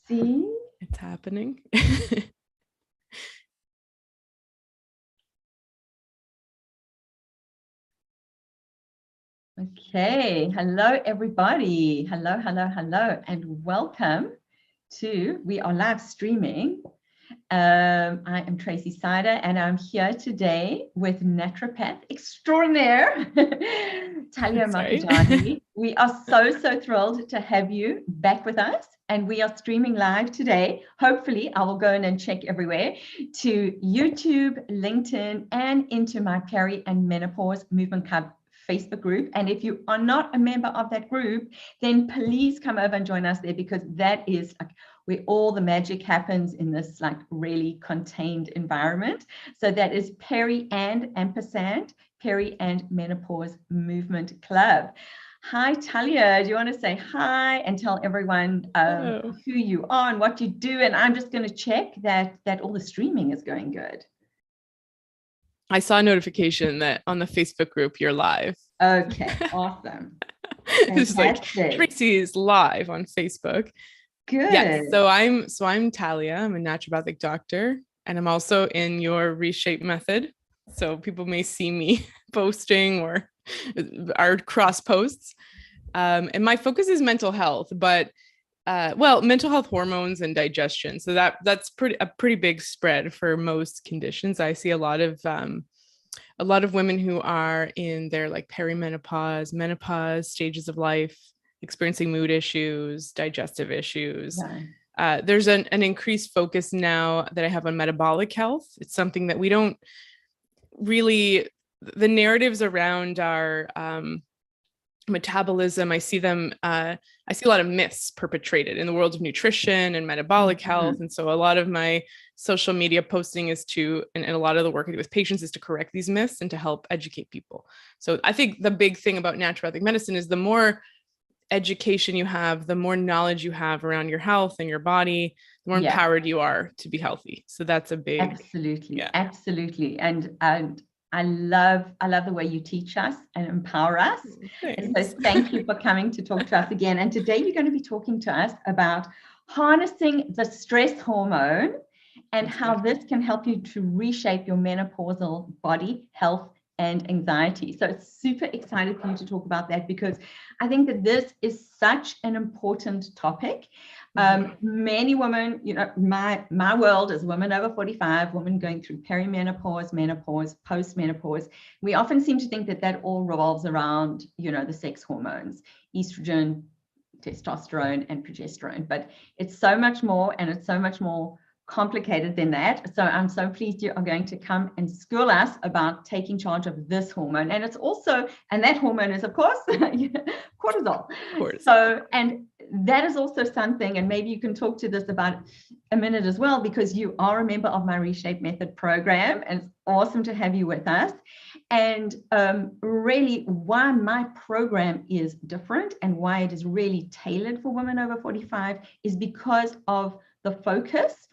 see. It's happening. Okay. Hello, everybody. Hello, and welcome to, we are live streaming. I am Tracy Sider, and I'm here today with naturopath extraordinaire, Talia Marcheggiani. We are so thrilled to have you back with us, and we are streaming live today. Hopefully, I will go in and check everywhere to YouTube, LinkedIn, and into my Peri and Menopause Movement Club Facebook group. And if you are not a member of that group, then please come over and join us there, because that is like where all the magic happens in this like really contained environment. So that is Peri and ampersand, Peri and Menopause Movement Club. Hi, Talia. Do you want to say hi and tell everyone who you are and what you do? And I'm just going to check that all the streaming is going good. I saw a notification that on the Facebook group you're live. Okay, awesome. It's like Tracy is live on Facebook. Good. Yeah. So I'm Talia. I'm a naturopathic doctor, and I'm also in your Reshape method. So people may see me posting or our cross posts. And my focus is mental health, but mental health, hormones, and digestion. So that's a pretty big spread for most conditions. I see a lot of women who are in their like perimenopause, menopause stages of life, experiencing mood issues, digestive issues. Right. There's an increased focus now that I have on metabolic health. It's something that we don't really, the narratives around our metabolism, I see a lot of myths perpetrated in the world of nutrition and metabolic health. And so a lot of my social media posting is and a lot of the work I do with patients is to correct these myths and to help educate people. So I think the big thing about naturopathic medicine is the more education you have, the more knowledge you have around your health and your body, the more empowered you are to be healthy. So that's a big, absolutely. And I love the way you teach us and empower us. And so thank you for coming to talk to us again. And today you're going to be talking to us about harnessing the stress hormone and how this can help you to reshape your menopausal body, health, and anxiety. So it's super excited for you to talk about that, because I think that this is such an important topic. Many women, my world is women over 45, women going through perimenopause, menopause, post-menopause. We often seem to think that all revolves around, the sex hormones, estrogen, testosterone, and progesterone. But it's so much more, and it's so much more complicated than that. So I'm so pleased you are going to come and school us about taking charge of this hormone. And it's also, and that hormone is of course cortisol. So, and that is also something, and maybe you can talk to this about a minute as well, because you are a member of my Reshape Method program, and it's awesome to have you with us. And really why my program is different and why it is really tailored for women over 45 is because of the focus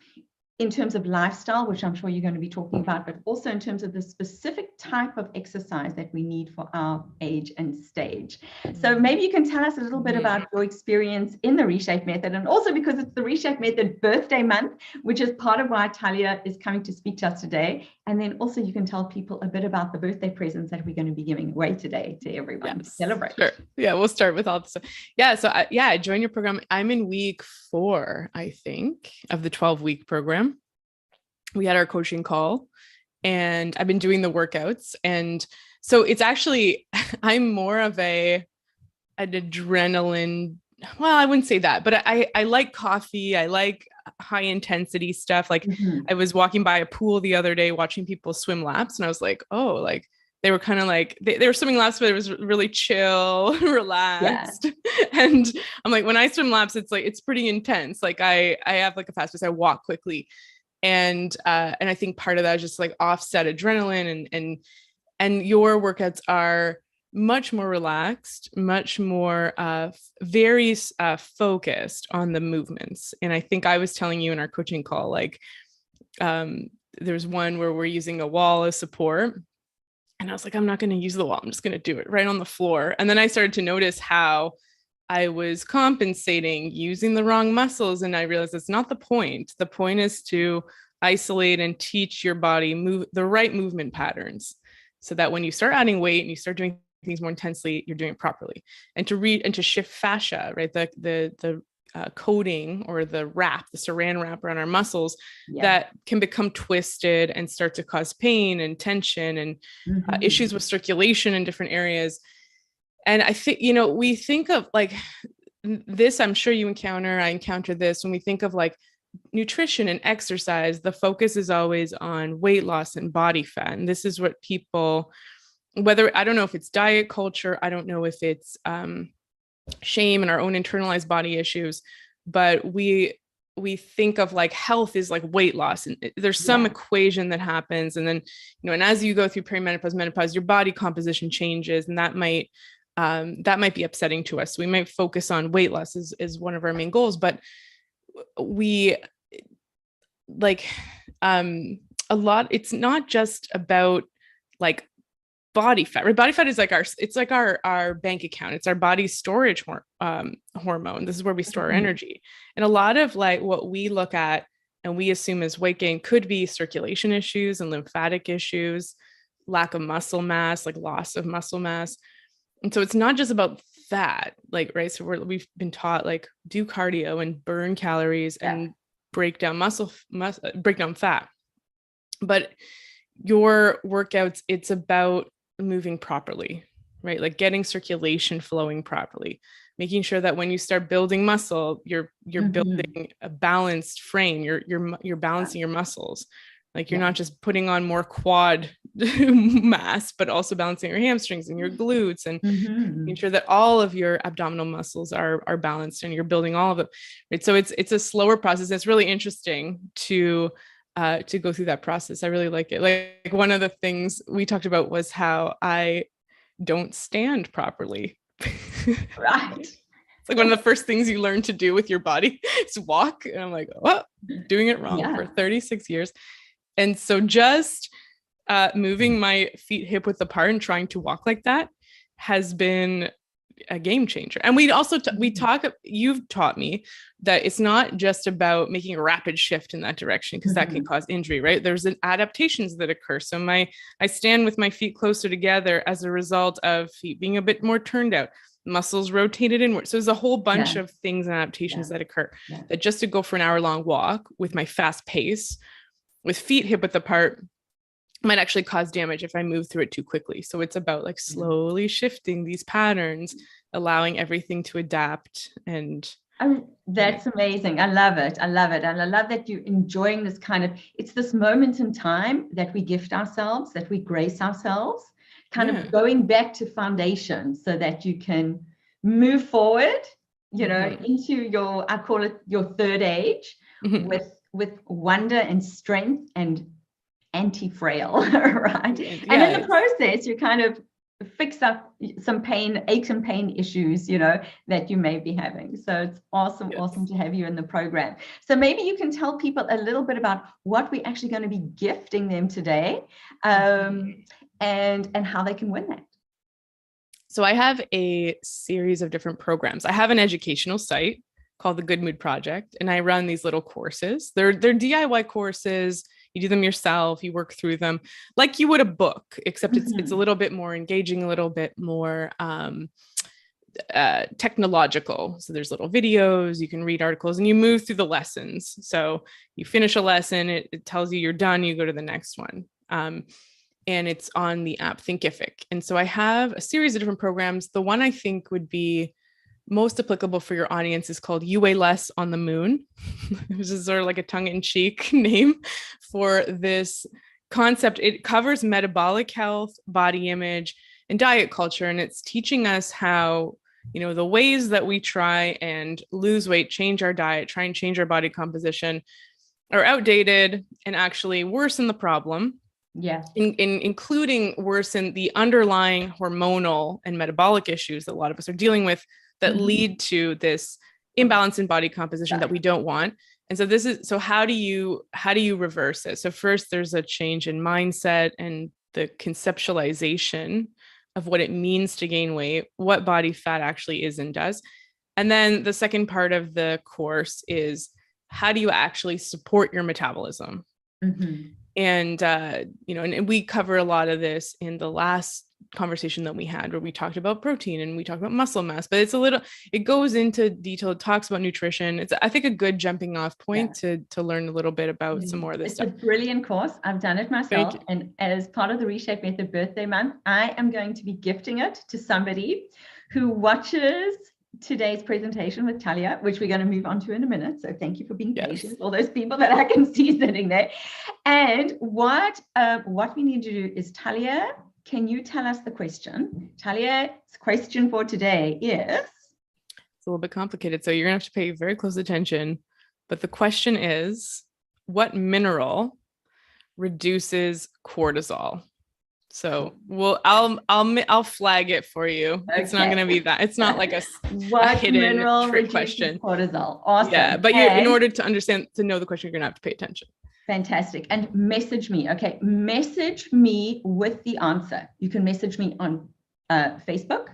in terms of lifestyle, which I'm sure you're going to be talking about, but also in terms of the specific type of exercise that we need for our age and stage. So maybe you can tell us a little bit about your experience in the Reshape Method, and also because it's the Reshape Method birthday month, which is part of why Talia is coming to speak to us today. And then also you can tell people a bit about the birthday presents that we're going to be giving away today to everyone to celebrate. Sure. Yeah, we'll start with all this stuff. Yeah, so I joined your program. I'm in week 4, I think, of the 12-week program. We had our coaching call and I've been doing the workouts. And so it's actually, I'm more of an adrenaline. Well, I wouldn't say that, but I like coffee. I like high intensity stuff. Like I was walking by a pool the other day, watching people swim laps. And I was like, oh, like they were kind of like, they were swimming laps, but it was really chill, relaxed. Yeah. And I'm like, when I swim laps, it's like, it's pretty intense. Like I have like a fast pace, I walk quickly. And I think part of that is just like offset adrenaline, and your workouts are much more relaxed, much more very focused on the movements. And I think I was telling you in our coaching call, like there's one where we're using a wall as support. And I was like, I'm not going to use the wall. I'm just going to do it right on the floor. And then I started to notice how I was compensating, using the wrong muscles, and I realized that's not the point. The point is to isolate and teach your body the right movement patterns, so that when you start adding weight and you start doing things more intensely, you're doing it properly. And to shift fascia, right? The coating or the saran wrap around our muscles that can become twisted and start to cause pain and tension and issues with circulation in different areas. And I think, we think of like this, I'm sure I encounter this when we think of like nutrition and exercise, the focus is always on weight loss and body fat. And this is what people, I don't know if it's diet culture, I don't know if it's shame and our own internalized body issues, but we think of like health is like weight loss, and there's some equation that happens. And then, and as you go through perimenopause, menopause, your body composition changes, and that might be upsetting to us. So we might focus on weight loss is one of our main goals, but we like it's not just about like body fat, right? Body fat is like our bank account. It's our body's storage hormone. This is where we store our energy. And a lot of like what we look at and we assume is weight gain could be circulation issues and lymphatic issues, lack of muscle mass, like loss of muscle mass. And so it's not just about fat, like, right? So we've been taught like do cardio and burn calories and break down break down fat. But your workouts, it's about moving properly, right? Like getting circulation flowing properly, making sure that when you start building muscle, you're building a balanced frame. You're balancing your muscles. Like you're not just putting on more quad mass, but also balancing your hamstrings and your glutes and making sure that all of your abdominal muscles are balanced and you're building all of it. Right? So it's a slower process. It's really interesting to go through that process. I really like it. Like one of the things we talked about was how I don't stand properly. Right. It's like one of the first things you learn to do with your body is walk. And I'm like, oh, doing it wrong for 36 years. And so just moving my feet hip width apart and trying to walk like that has been a game changer. And we also, you've taught me that it's not just about making a rapid shift in that direction, because that can cause injury, right? There's adaptations that occur. So I stand with my feet closer together as a result of feet being a bit more turned out, muscles rotated inward. So there's a whole bunch of things and adaptations that occur that just to go for an hour-long walk with my fast pace, with feet hip width apart, might actually cause damage if I move through it too quickly. So it's about like slowly shifting these patterns, allowing everything to adapt. And that's amazing. I love it. And I love that you're enjoying this it's this moment in time that we gift ourselves, that we grace ourselves, of going back to foundation so that you can move forward, into I call it your third age with wonder and strength and anti-frail, right? And in the process, you fix up some aches and pain issues, that you may be having. So it's awesome to have you in the program. So maybe you can tell people a little bit about what we're actually going to be gifting them today, and how they can win that. So I have a series of different programs. I have an educational site called the Good Mood Project, and I run these little courses. They're DIY courses. You do them yourself, you work through them like you would a book, except it's a little bit more engaging, a little bit more technological. So there's little videos, you can read articles, and you move through the lessons. So you finish a lesson, it tells you you're done, you go to the next one. And it's on the app Thinkific. And so I have a series of different programs. The one I think would be most applicable for your audience is called You Weigh Less on the Moon, which is sort of like a tongue-in-cheek name for this concept. It covers metabolic health, body image, and diet culture. And it's teaching us how, the ways that we try and lose weight, change our diet, try and change our body composition are outdated and actually worsen the problem. Yeah. Including worsen the underlying hormonal and metabolic issues that a lot of us are dealing with that lead to this imbalance in body composition that we don't want. And so how do you reverse it? So first there's a change in mindset and the conceptualization of what it means to gain weight, what body fat actually is and does. And then the second part of the course is how do you actually support your metabolism? Mm-hmm. And, and we cover a lot of this in the last conversation that we had, where we talked about protein and we talked about muscle mass, but it goes into detail. It talks about nutrition. It's, I think, a good jumping off point to learn a little bit about some more of this stuff. It's a brilliant course. I've done it myself. And as part of the Reshape Method birthday month, I am going to be gifting it to somebody who watches today's presentation with Talia, which we're going to move on to in a minute. So thank you for being patient, all those people that I can see sitting there. And what we need to do is, Talia, can you tell us the question? Talia's question for today is... It's a little bit complicated, so you're going to have to pay very close attention. But the question is, what mineral reduces cortisol? So I'll flag it for you. Okay. It's not going to be that. It's not like a hidden trick question. Cortisol. Awesome. Yeah, but in order to know the question, you're going to have to pay attention. Fantastic. And message me. Okay. Message me with the answer. You can message me on Facebook,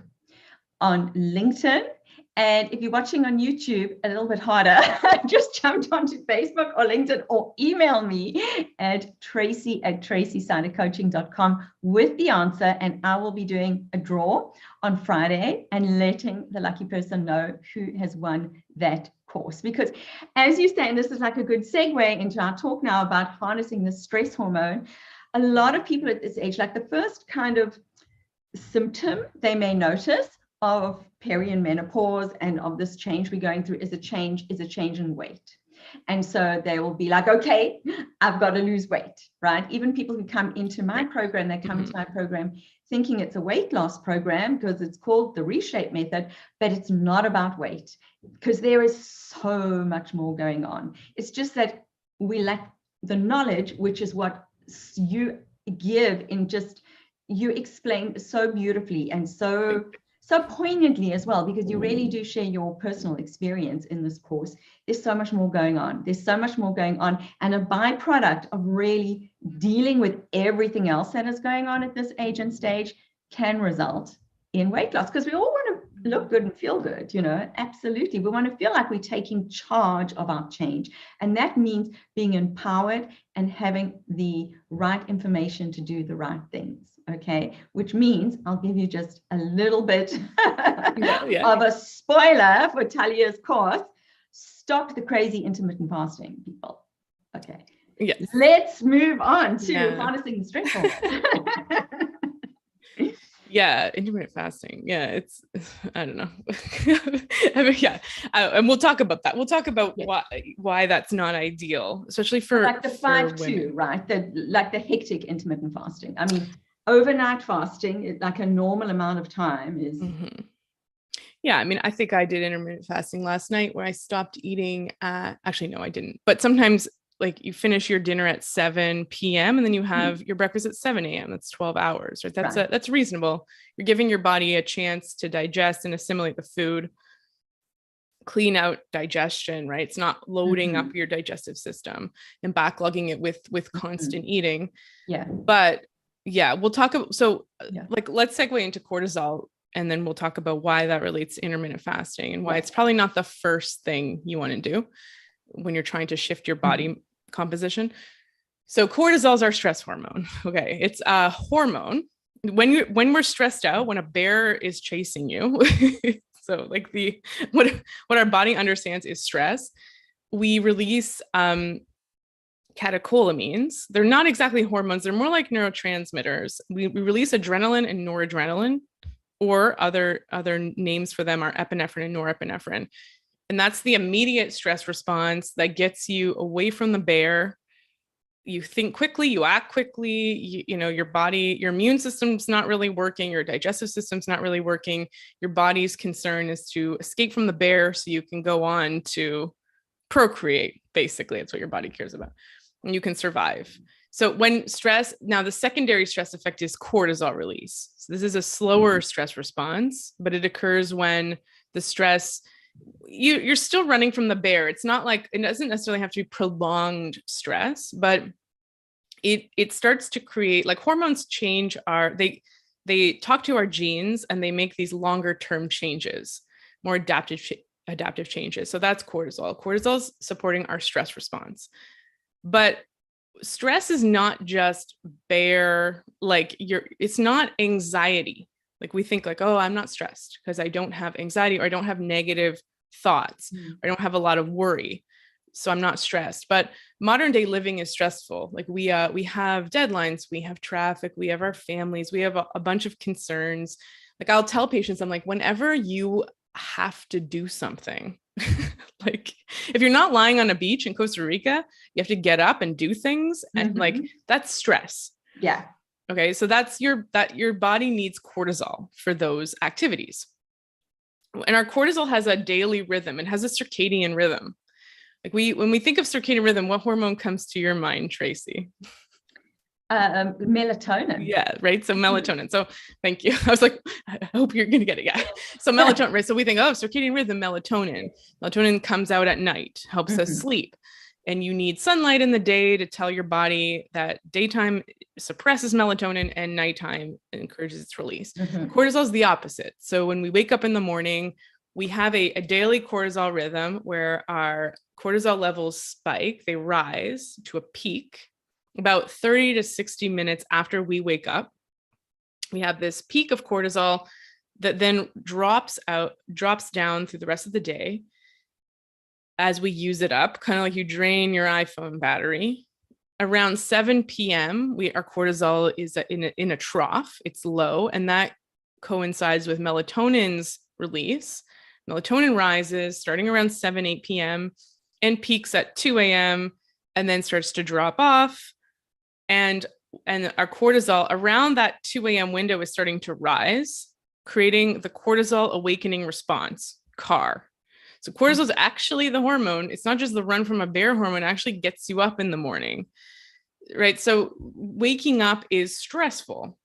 on LinkedIn. And if you're watching on YouTube, a little bit harder, just jump onto Facebook or LinkedIn, or email me at tracy@tracysidercoaching.com with the answer. And I will be doing a draw on Friday and letting the lucky person know who has won that course. Because as you say, and this is like a good segue into our talk now about harnessing the stress hormone, a lot of people at this age, like the first kind of symptom they may notice of peri and menopause and of this change we're going through is a change in weight. And so they will be like, okay, I've got to lose weight, right? Even people who come into my program, they come into my program thinking it's a weight loss program because it's called the Reshape Method, but it's not about weight, because there is so much more going on. It's just that we lack the knowledge, which is what you give in just, you explain so beautifully and so poignantly as well, because you really do share your personal experience in this course. There's so much more going on. There's so much more going on. And a byproduct of really dealing with everything else that is going on at this age and stage can result in weight loss, because we all want to look good and feel good, absolutely. We want to feel like we're taking charge of our change. And that means being empowered and having the right information to do the right things. Okay, which means I'll give you just a little bit of a spoiler for Talia's course. Stop the crazy intermittent fasting, people. Okay. Yes. Let's move on to harnessing the stress hormone. Yeah, intermittent fasting. Yeah, it's, I don't know. I mean, and we'll talk about that. We'll talk about why that's not ideal, especially for like the 5-2, right? Like the hectic intermittent fasting. I mean, overnight fasting, like a normal amount of time is. Yeah, I mean, I think I did intermittent fasting last night where I stopped eating actually, no, I didn't. But sometimes like you finish your dinner at 7 p.m. and then you have your breakfast at 7 a.m. That's 12 hours, right? That's reasonable. You're giving your body a chance to digest and assimilate the food, clean out digestion, right? It's not loading up your digestive system and backlogging it with constant eating. Yeah. But yeah, we'll talk about, like, let's segue into cortisol, and then we'll talk about why that relates to intermittent fasting and why it's probably not the first thing you want to do when you're trying to shift your body composition. So cortisol is our stress hormone. Okay. It's a hormone when we're stressed out, when a bear is chasing you. So like what our body understands is stress. We release, catecholamines. They're not exactly hormones. They're more like neurotransmitters. We release adrenaline and noradrenaline, or other names for them are epinephrine and norepinephrine. And that's the immediate stress response that gets you away from the bear. You think quickly, you act quickly, your body, your immune system's not really working, your digestive system's not really working. Your body's concern is to escape from the bear so you can go on to procreate. Basically, it's what your body cares about. And you can survive. So when stress, now the secondary stress effect is cortisol release. So this is a slower stress response, but it occurs when the stress, you're still running from the bear. It's not like, it doesn't necessarily have to be prolonged stress, but it starts to create, like, hormones change they talk to our genes and they make these longer term changes, more adaptive adaptive changes. So that's cortisol. Cortisol is supporting our stress response. But stress is not just bare, like it's not anxiety. Like we think like, oh, I'm not stressed because I don't have anxiety or I don't have negative thoughts. I don't have a lot of worry. So I'm not stressed. But modern day living is stressful. Like we have deadlines, we have traffic, we have our families, we have a bunch of concerns. Like I'll tell patients, I'm like, whenever you have to do something, like if you're not lying on a beach in Costa Rica, you have to get up and do things, and like that's stress. Yeah. Okay. So that's your body needs cortisol for those activities. And our cortisol has a daily rhythm. It has a circadian rhythm. Like when we think of circadian rhythm, what hormone comes to your mind, Tracy? Melatonin. Yeah, right. So melatonin. So thank you. I was like, I hope you're going to get it. Yeah. So melatonin, right? So we think, oh, circadian rhythm, melatonin. Melatonin comes out at night, helps us sleep. And you need sunlight in the day to tell your body that daytime suppresses melatonin and nighttime encourages its release. Cortisol is the opposite. So when we wake up in the morning, we have a daily cortisol rhythm where our cortisol levels spike, they rise to a peak about 30 to 60 minutes after we wake up. We have this peak of cortisol that then drops down through the rest of the day as we use it up, kind of like you drain your iPhone battery. Around 7 p.m., our cortisol is in a trough, it's low, and that coincides with melatonin's release. Melatonin rises starting around 8 p.m. and peaks at 2 a.m. and then starts to drop off. And our cortisol around that 2 a.m. window is starting to rise, creating the cortisol awakening response, CAR. So cortisol is actually the hormone. It's not just the run from a bear hormone, it actually gets you up in the morning, right? So waking up is stressful.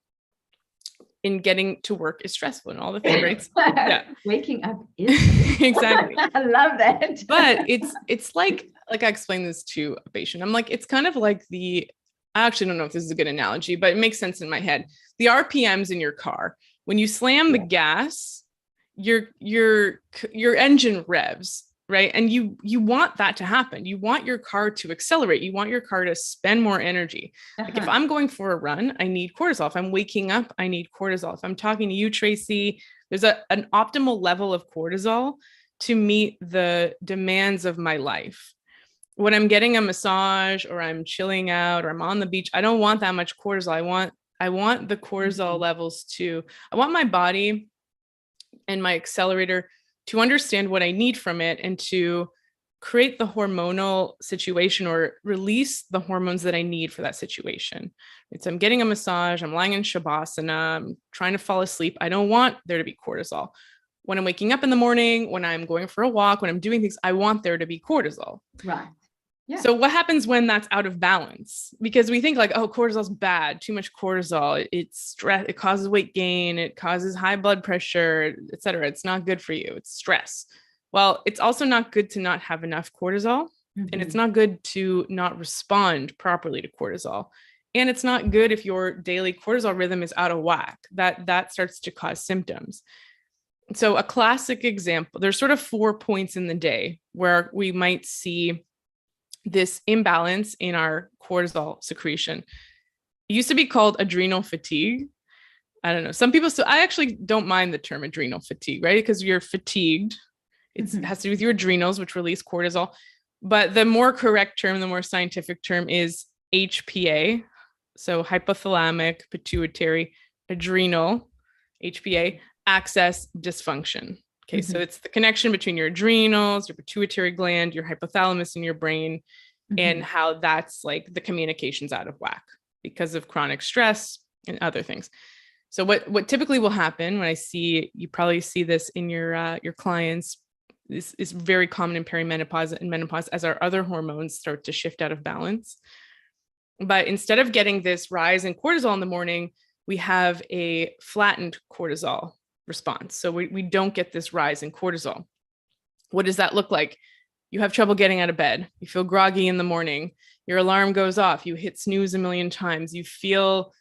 In getting to work is stressful and all the things, right? Yeah. Waking up is exactly. I love that. But it's like I explained this to a patient. I'm like, it's kind of like I actually don't know if this is a good analogy, but it makes sense in my head. The RPMs in your car, when you slam the gas, your engine revs, right? And you want that to happen. You want your car to accelerate. You want your car to spend more energy. Like if I'm going for a run, I need cortisol. If I'm waking up, I need cortisol. If I'm talking to you, Tracy, there's an optimal level of cortisol to meet the demands of my life. When I'm getting a massage or I'm chilling out or I'm on the beach, I don't want that much cortisol. I want the cortisol levels I want my body and my accelerator to understand what I need from it and to create the hormonal situation or release the hormones that I need for that situation. So I'm getting a massage, I'm lying in Shavasana, I'm trying to fall asleep. I don't want there to be cortisol. When I'm waking up in the morning, when I'm going for a walk, when I'm doing things, I want there to be cortisol. Right. Yeah. So what happens when that's out of balance? Because we think like, oh, cortisol's bad, too much cortisol, it's stress, it causes weight gain, it causes high blood pressure, et cetera. It's not good for you. It's stress. Well, it's also not good to not have enough cortisol, and it's not good to not respond properly to cortisol. And it's not good if your daily cortisol rhythm is out of whack. That starts to cause symptoms. So a classic example, there's sort of 4 points in the day where we might see this imbalance in our cortisol secretion. It used to be called adrenal fatigue. I don't know. Some people still, I actually don't mind the term adrenal fatigue, right? Because you're fatigued. It has to do with your adrenals, which release cortisol. But the more correct term, the more scientific term is HPA. So hypothalamic, pituitary, adrenal, HPA, axis dysfunction. Okay, so it's the connection between your adrenals, your pituitary gland, your hypothalamus in your brain, and how that's like the communication's out of whack because of chronic stress and other things. So what typically will happen when you probably see this in your clients, this is very common in perimenopause and menopause as our other hormones start to shift out of balance. But instead of getting this rise in cortisol in the morning, we have a flattened cortisol response. So we don't get this rise in cortisol. What does that look like? You have trouble getting out of bed. You feel groggy in the morning. Your alarm goes off. You hit snooze a million times. You feel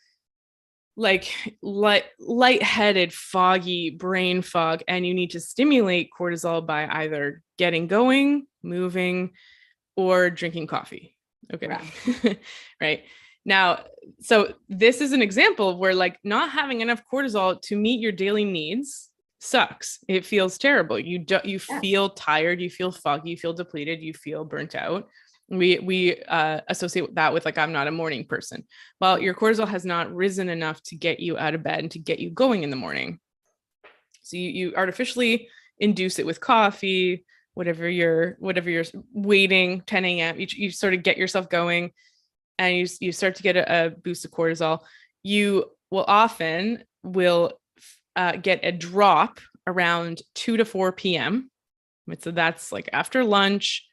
like lightheaded, foggy brain fog, and you need to stimulate cortisol by either getting going, moving, or drinking coffee. Okay. Right. Right. Now, so this is an example of where like not having enough cortisol to meet your daily needs sucks. It feels terrible. You feel tired, you feel foggy, you feel depleted, you feel burnt out. We associate that with like, I'm not a morning person. Well, your cortisol has not risen enough to get you out of bed and to get you going in the morning. So you artificially induce it with coffee, whatever you're waiting, 10 a.m. You sort of get yourself going, and you start to get a boost of cortisol. You will often get a drop around 2 to 4 p.m. So that's like after lunch.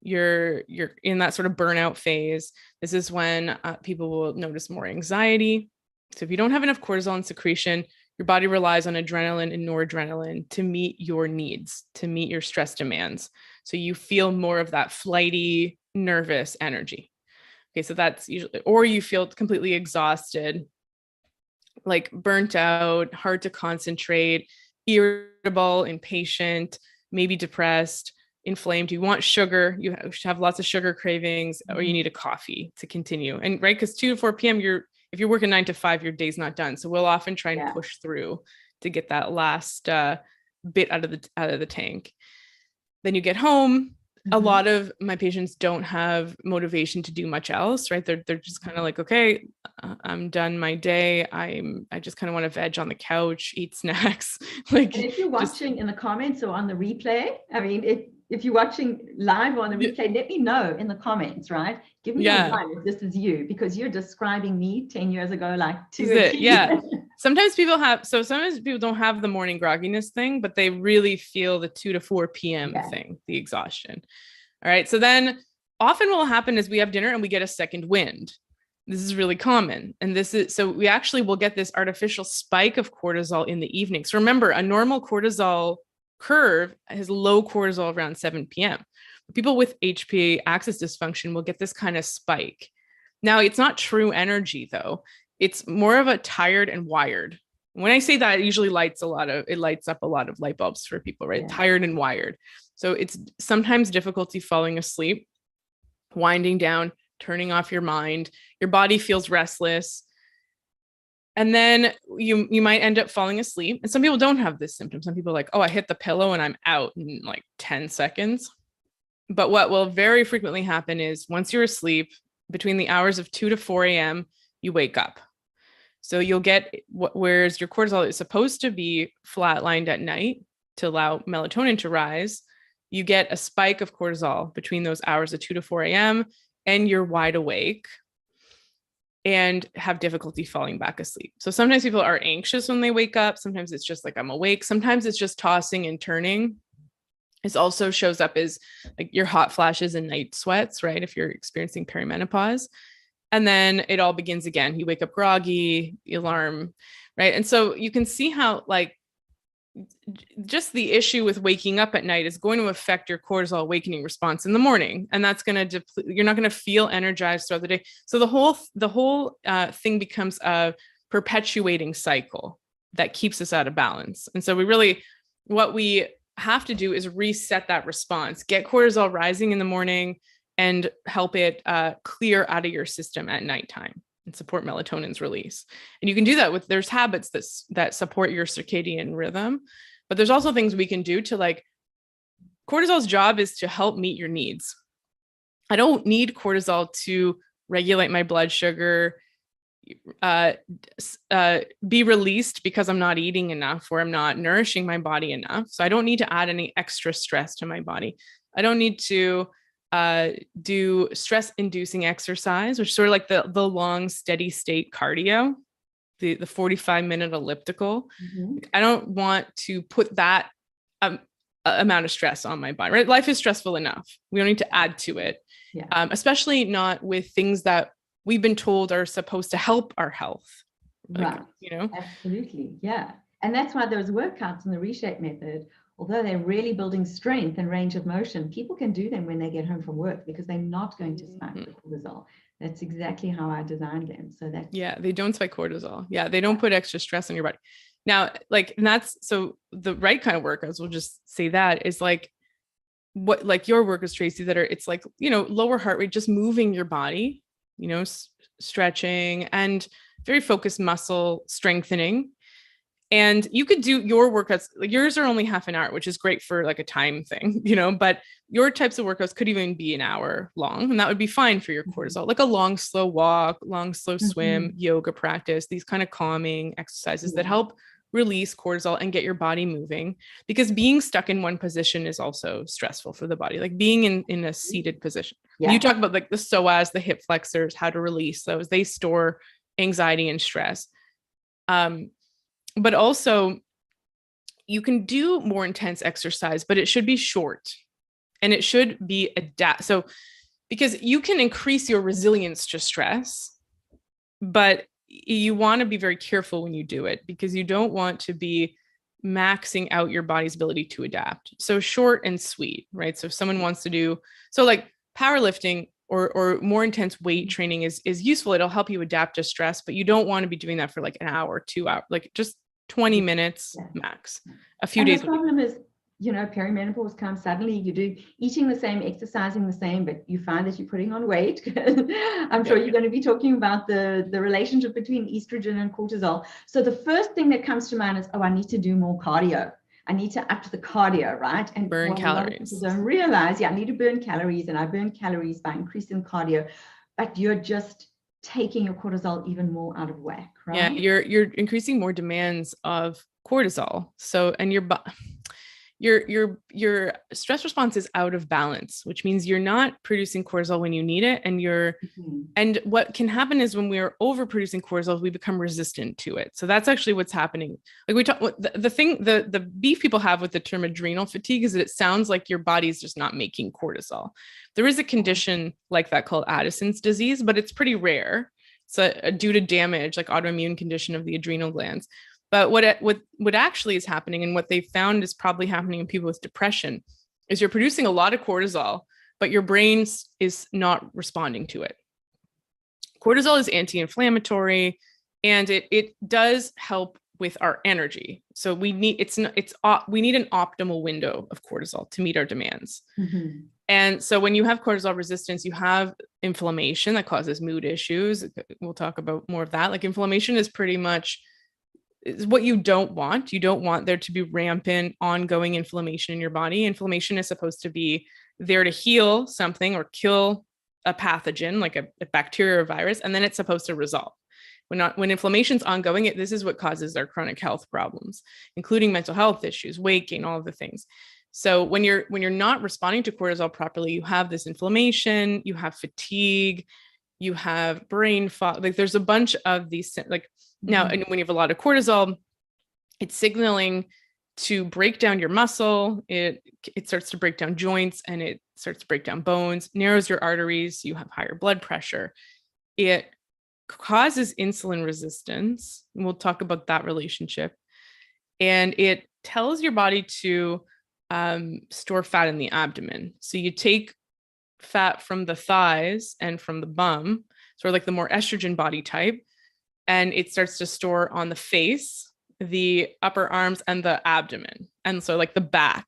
You're in that sort of burnout phase. This is when people will notice more anxiety. So if you don't have enough cortisol in secretion, your body relies on adrenaline and noradrenaline to meet your needs, to meet your stress demands. So you feel more of that flighty, nervous energy. Okay, so that's usually, or you feel completely exhausted, like burnt out, hard to concentrate, irritable, impatient, maybe depressed, inflamed. You want sugar, you have lots of sugar cravings, or you need a coffee to continue. And right, because 2 to 4 p.m., if you're working 9 to 5, your day's not done. So we'll often try and push through to get that last bit out of the tank. Then you get home. A lot of my patients don't have motivation to do much else, right? They're just kind of like, okay, I'm done my day. I just kind of want to veg on the couch, eat snacks. Like, and if you're watching in the comments or on the replay, I mean, if you're watching live or on the replay, let me know in the comments, right? Give me a one if this is you, because you're describing me 10 years ago, like to a T. Yeah. Sometimes people don't have the morning grogginess thing, but they really feel the 2 to 4 p.m. thing, the exhaustion. All right. So then often what will happen is we have dinner and we get a second wind. This is really common. And so we actually will get this artificial spike of cortisol in the evening. So remember, a normal cortisol curve has low cortisol around 7 p.m. People with HPA axis dysfunction will get this kind of spike. Now, it's not true energy, though. It's more of a tired and wired. When I say that, it usually lights up a lot of light bulbs for people, right? Yeah. Tired and wired. So it's sometimes difficulty falling asleep, winding down, turning off your mind. Your body feels restless. And then you might end up falling asleep. And some people don't have this symptom. Some people are like, oh, I hit the pillow and I'm out in like 10 seconds. But what will very frequently happen is once you're asleep, between the hours of 2 to 4 a.m., you wake up. So you'll get, whereas your cortisol is supposed to be flatlined at night to allow melatonin to rise, you get a spike of cortisol between those hours of 2 to 4 a.m. and you're wide awake and have difficulty falling back asleep. So sometimes people are anxious when they wake up. Sometimes it's just like, I'm awake. Sometimes it's just tossing and turning. It also shows up as like your hot flashes and night sweats, right? If you're experiencing perimenopause. And then it all begins again. You wake up groggy, alarm, right? And so you can see how like just the issue with waking up at night is going to affect your cortisol awakening response in the morning. And that's going to deplete, you're not going to feel energized throughout the day. So the whole thing becomes a perpetuating cycle that keeps us out of balance. And so what we have to do is reset that response, get cortisol rising in the morning and help it clear out of your system at nighttime and support melatonin's release. And you can do that there's habits that support your circadian rhythm, but there's also things we can do to like, cortisol's job is to help meet your needs. I don't need cortisol to regulate my blood sugar, be released because I'm not eating enough or I'm not nourishing my body enough. So I don't need to add any extra stress to my body. I don't need to do stress inducing exercise, which is sort of like the long steady state cardio, the 45-minute elliptical. I don't want to put that amount of stress on my body, right? Life is stressful enough. We don't need to add to it, especially not with things that we've been told are supposed to help our health. Right. Absolutely. Yeah. And that's why those workouts in the Reshape method, although they're really building strength and range of motion, people can do them when they get home from work because they're not going to spike the cortisol. That's exactly how I designed them. So that's they don't spike cortisol. Yeah, they don't put extra stress on your body. Now, like, and that's so the right kind of workouts, we'll just say that is like what, like your workouts, Tracy, that are, it's like, you know, lower heart rate, just moving your body, you know, stretching and very focused muscle strengthening. And you could do your workouts, like yours are only half an hour, which is great for like a time thing, you know, but your types of workouts could even be an hour long, and that would be fine for your cortisol, like a long, slow walk, long, slow swim, yoga practice, these kind of calming exercises that help release cortisol and get your body moving, because being stuck in one position is also stressful for the body, like being in a seated position. You talk about like the psoas, the hip flexors, how to release those, they store anxiety and stress. But also you can do more intense exercise, but it should be short and it should be so because you can increase your resilience to stress, but you want to be very careful when you do it, because you don't want to be maxing out your body's ability to adapt. So short and sweet, right? So if someone wants to do, so like powerlifting or more intense weight training is useful. It'll help you adapt to stress, but you don't want to be doing that for like an hour, 2 hours, like just 20 minutes max, a few days. The problem is, you know, perimenopause comes suddenly. You do eating the same, exercising the same, but you find that you're putting on weight. I'm sure you're going to be talking about the relationship between estrogen and cortisol. So the first thing that comes to mind is, oh, I need to do more cardio. I need to up the cardio, right? And burn calories. People don't realize, I need to burn calories, and I burn calories by increasing cardio, but you're just taking your cortisol even more out of whack, right? Yeah, you're increasing more demands of cortisol. So, and your stress response is out of balance, which means you're not producing cortisol when you need it. And and what can happen is when we're overproducing cortisol, we become resistant to it. So that's actually what's happening. Like we talk, the beef people have with the term adrenal fatigue is that it sounds like your body's just not making cortisol. There is a condition like that called Addison's disease, but it's pretty rare. So due to damage, like autoimmune condition of the adrenal glands. But what actually is happening, and what they found is probably happening in people with depression, is you're producing a lot of cortisol, but your brain is not responding to it. Cortisol is anti-inflammatory, and it does help with our energy. So we need we need an optimal window of cortisol to meet our demands. And so when you have cortisol resistance, you have inflammation that causes mood issues. We'll talk about more of that. Like inflammation is pretty much is what you don't want. You don't want there to be rampant, ongoing inflammation in your body. Inflammation is supposed to be there to heal something or kill a pathogen, like a bacteria or virus, and then it's supposed to resolve. When inflammation's ongoing, this is what causes our chronic health problems, including mental health issues, weight gain, all of the things. So when you're not responding to cortisol properly, you have this inflammation, you have fatigue, you have brain fog. Like there's a bunch of these, like now, and when you have a lot of cortisol, it's signaling to break down your muscle. It starts to break down joints, and it starts to break down bones, narrows your arteries. You have higher blood pressure. It causes insulin resistance. And we'll talk about that relationship. And it tells your body to store fat in the abdomen. So you take fat from the thighs and from the bum, sort of like the more estrogen body type, and it starts to store on the face, the upper arms, and the abdomen. And so like the back,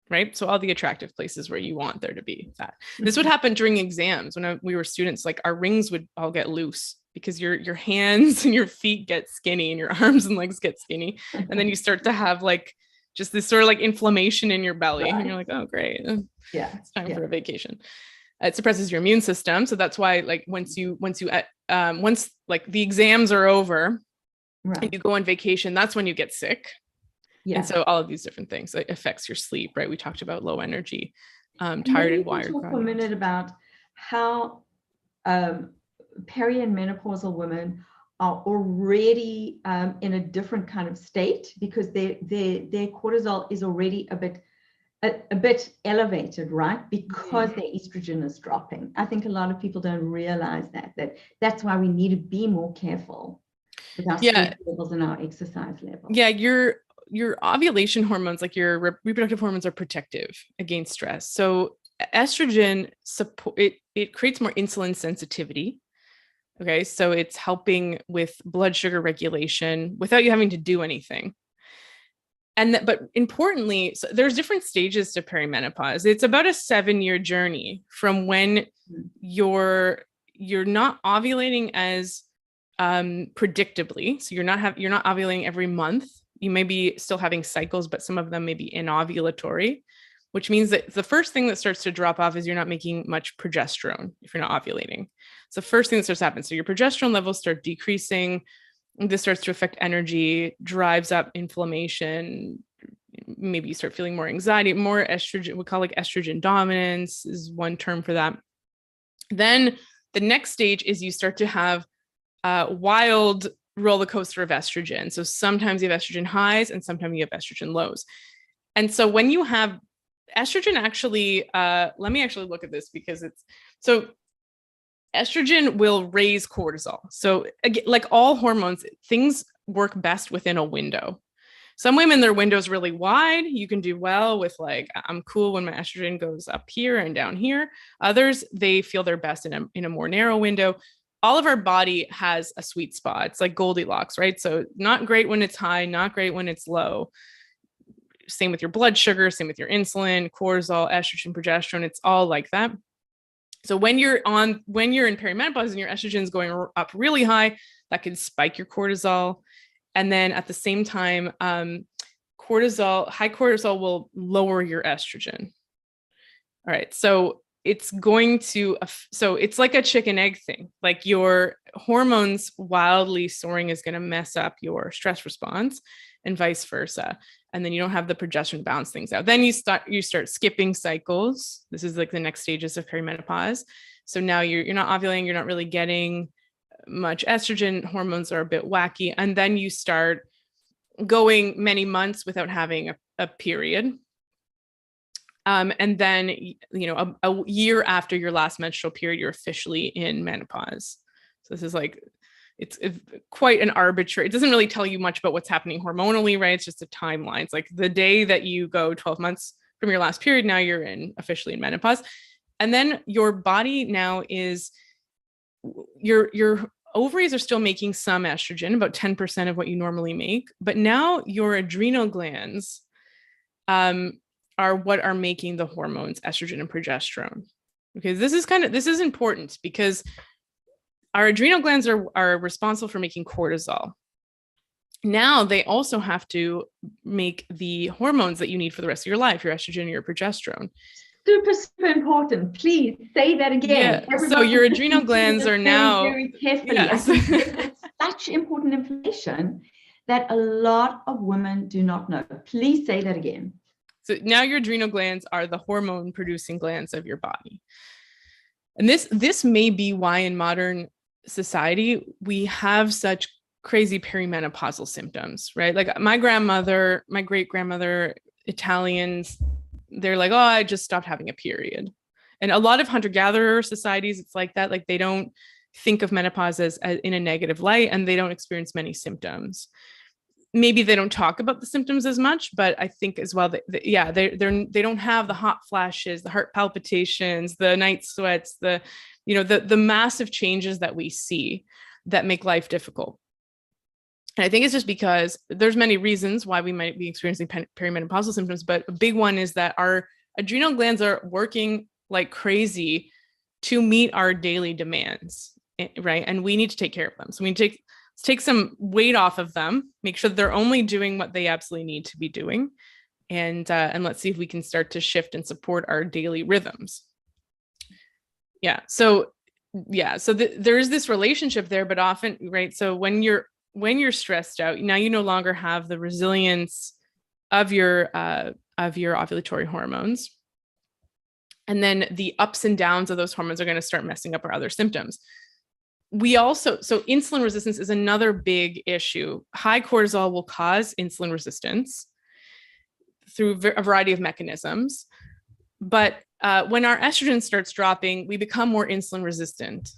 right? So all the attractive places where you want there to be fat. This would happen during exams when we were students, like our rings would all get loose because your hands and your feet get skinny and your arms and legs get skinny. And then you start to have like just this sort of like inflammation in your belly. Right. And you're like, oh, great. Yeah. It's time for a vacation. It suppresses your immune system. So that's why like once like the exams are over, right, and you go on vacation, that's when you get sick. Yeah. And so all of these different things, it affects your sleep, right? We talked about low energy, tired and wired. Talk for a minute about how peri and menopausal women are already in a different kind of state because their cortisol is already a bit elevated, right? Because their estrogen is dropping. I think a lot of people don't realize that's why we need to be more careful with our sleep levels and our exercise levels. Yeah, your ovulation hormones, like your reproductive hormones, are protective against stress. So estrogen support it creates more insulin sensitivity. Okay, so it's helping with blood sugar regulation without you having to do anything. But importantly, so there's different stages to perimenopause. It's about a 7-year journey from when you're not ovulating as predictably. So you're not ovulating every month. You may be still having cycles, but some of them may be inovulatory, which means that the first thing that starts to drop off is you're not making much progesterone if you're not ovulating. It's the first thing that starts to happen. So your progesterone levels start decreasing. This starts to affect energy, drives up inflammation. Maybe you start feeling more anxiety, more estrogen. We call like estrogen dominance is one term for that. Then the next stage is you start to have wild roller coaster of estrogen. So sometimes you have estrogen highs and sometimes you have estrogen lows. And so when you have estrogen, actually, let me actually look at this because estrogen will raise cortisol. So again, like all hormones, things work best within a window. Some women, their window's really wide. You can do well with like, I'm cool when my estrogen goes up here and down here. Others, they feel their best in a more narrow window. All of our body has a sweet spot. It's like Goldilocks, right? So not great when it's high, not great when it's low. Same with your blood sugar, same with your insulin, cortisol, estrogen, progesterone. It's all like that. So when you're in perimenopause and your estrogen is going up really high, that can spike your cortisol. And then at the same time, high cortisol will lower your estrogen. All right. So it's like a chicken egg thing. Like your hormones wildly soaring is going to mess up your stress response and vice versa. And then you don't have the progesterone to balance things out. Then you start skipping cycles. This is like the next stages of perimenopause. So now you're not ovulating, you're not really getting much estrogen, hormones are a bit wacky. And then you start going many months without having a period. And then, a year after your last menstrual period, you're officially in menopause. So this is like, it's quite an arbitrary, it doesn't really tell you much about what's happening hormonally, right? It's just a timeline. It's like the day that you go 12 months from your last period, now you're officially in menopause. And then your body now is, your ovaries are still making some estrogen, about 10% of what you normally make, but now your adrenal glands are what are making the hormones estrogen and progesterone. Okay, this is important because our adrenal glands are responsible for making cortisol. Now they also have to make the hormones that you need for the rest of your life, your estrogen, your progesterone. Super important. Please say that again. Yeah. So your adrenal glands are now very carefully. Yes. It's such important information that a lot of women do not know. Please say that again. So now your adrenal glands are the hormone producing glands of your body. And this may be why in modern society we have such crazy perimenopausal symptoms, right? Like my grandmother, my great grandmother, Italians, they're like, oh, I just stopped having a period. And a lot of hunter-gatherer societies, it's like that. Like they don't think of menopause as in a negative light, and they don't experience many symptoms. Maybe they don't talk about the symptoms as much, but I think as well that they don't have the hot flashes, the heart palpitations, the night sweats, the massive changes that we see that make life difficult. And I think it's just because there's many reasons why we might be experiencing perimenopausal symptoms, but a big one is that our adrenal glands are working like crazy to meet our daily demands, right? And we need to take care of them. So we take some weight off of them, make sure that they're only doing what they absolutely need to be doing. And let's see if we can start to shift and support our daily rhythms. Yeah. So there is this relationship there, but often, right? So when you're stressed out, now you no longer have the resilience of your ovulatory hormones. And then the ups and downs of those hormones are going to start messing up our other symptoms. So insulin resistance is another big issue. High cortisol will cause insulin resistance through a variety of mechanisms. But when our estrogen starts dropping, we become more insulin resistant.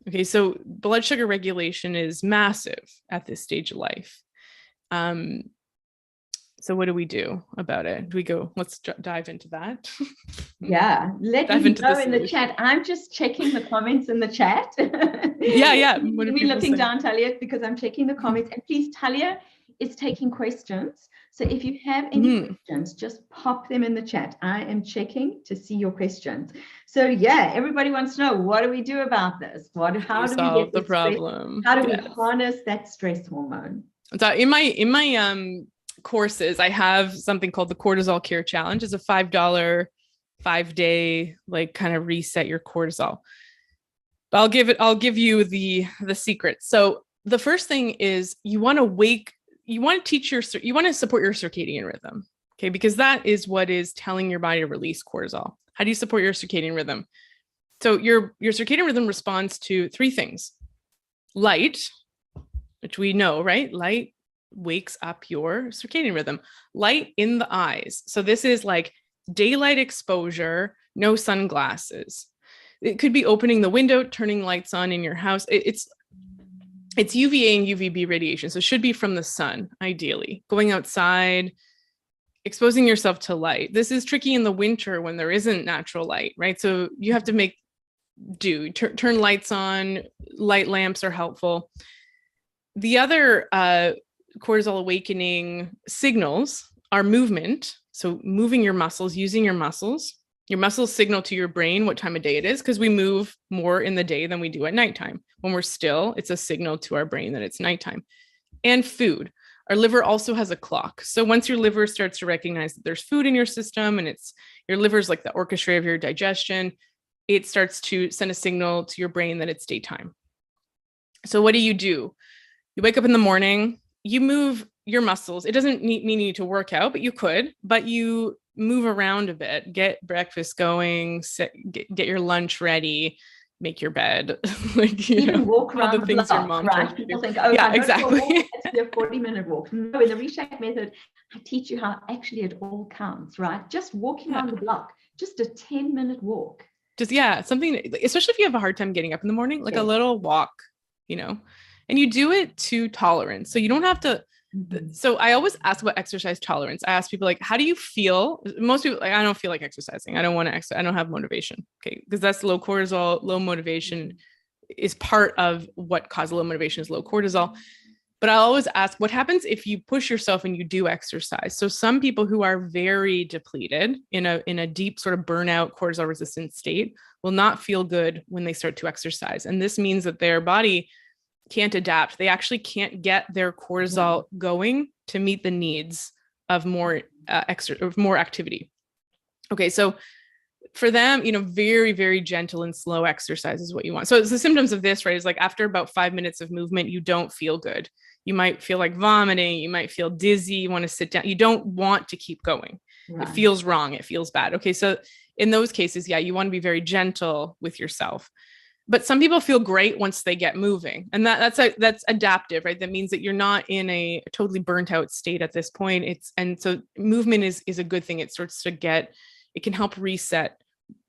Okay, so blood sugar regulation is massive at this stage of life. So what do we do about it? Do we go, let's dive into that. Yeah, let me know in the chat. I'm just checking the comments in the chat. Yeah. What are me looking down, Talia, because I'm checking the comments. And please, Talia is taking questions. So if you have any questions, just pop them in the chat. I am checking to see your questions. So yeah, everybody wants to know, what do we do about this? How do we get the problem? How do we harness that stress hormone? So in my courses, I have something called the Cortisol Cure Challenge. It's a $5 5-day like kind of reset your cortisol. I'll give you the secret. So the first thing is you want to support your circadian rhythm. Okay, because that is what is telling your body to release cortisol. How do you support your circadian rhythm? So your circadian rhythm responds to 3 things. Light, which we know, right? Light wakes up your circadian rhythm. Light in the eyes. So this is like daylight exposure, no sunglasses. It could be opening the window, turning lights on in your house. It's UVA and UVB radiation. So it should be from the sun, ideally. Going outside, exposing yourself to light. This is tricky in the winter when there isn't natural light, right? So you have to turn lights on. Light lamps are helpful. The other cortisol awakening signals are movement. So moving your muscles, using your muscles. Your muscles signal to your brain what time of day it is, because we move more in the day than we do at nighttime. When we're still, it's a signal to our brain that it's nighttime. And food. Our liver also has a clock. So once your liver starts to recognize that there's food in your system, and your liver's like the orchestra of your digestion, it starts to send a signal to your brain that it's daytime. So what do? You wake up in the morning, you move your muscles. It doesn't mean you need to work out, but you could, but you move around a bit, get breakfast going, get your lunch ready, make your bed, like, even walk around all the things block, your mom right? People think, oh, yeah, exactly. It's a 40-minute walk. No, in the Reshape method, I teach you how actually it all counts, right? Just walking around the block, just a 10-minute walk. Something, especially if you have a hard time getting up in the morning, like a little walk, and you do it to tolerance. So you don't have to. So I always ask about exercise tolerance. I ask people, like, how do you feel? Most people, like, I don't feel like exercising. I don't want to exercise. I don't have motivation. Okay. Because that's low cortisol. Low motivation is part of what causes low motivation, is low cortisol. But I always ask, what happens if you push yourself and you do exercise? So some people who are very depleted in a deep sort of burnout, cortisol resistant state will not feel good when they start to exercise. And this means that their body can't adapt. They actually can't get their cortisol going to meet the needs of more activity. Okay, so for them, very, very gentle and slow exercise is what you want. So it's the symptoms of this, right? Is like after about 5 minutes of movement, you don't feel good. You might feel like vomiting. You might feel dizzy. You want to sit down. You don't want to keep going. Right. It feels wrong. It feels bad. Okay, so in those cases, you want to be very gentle with yourself. But some people feel great once they get moving, and that's adaptive, right? That means that you're not in a totally burnt out state at this point. And so movement is a good thing. It can help reset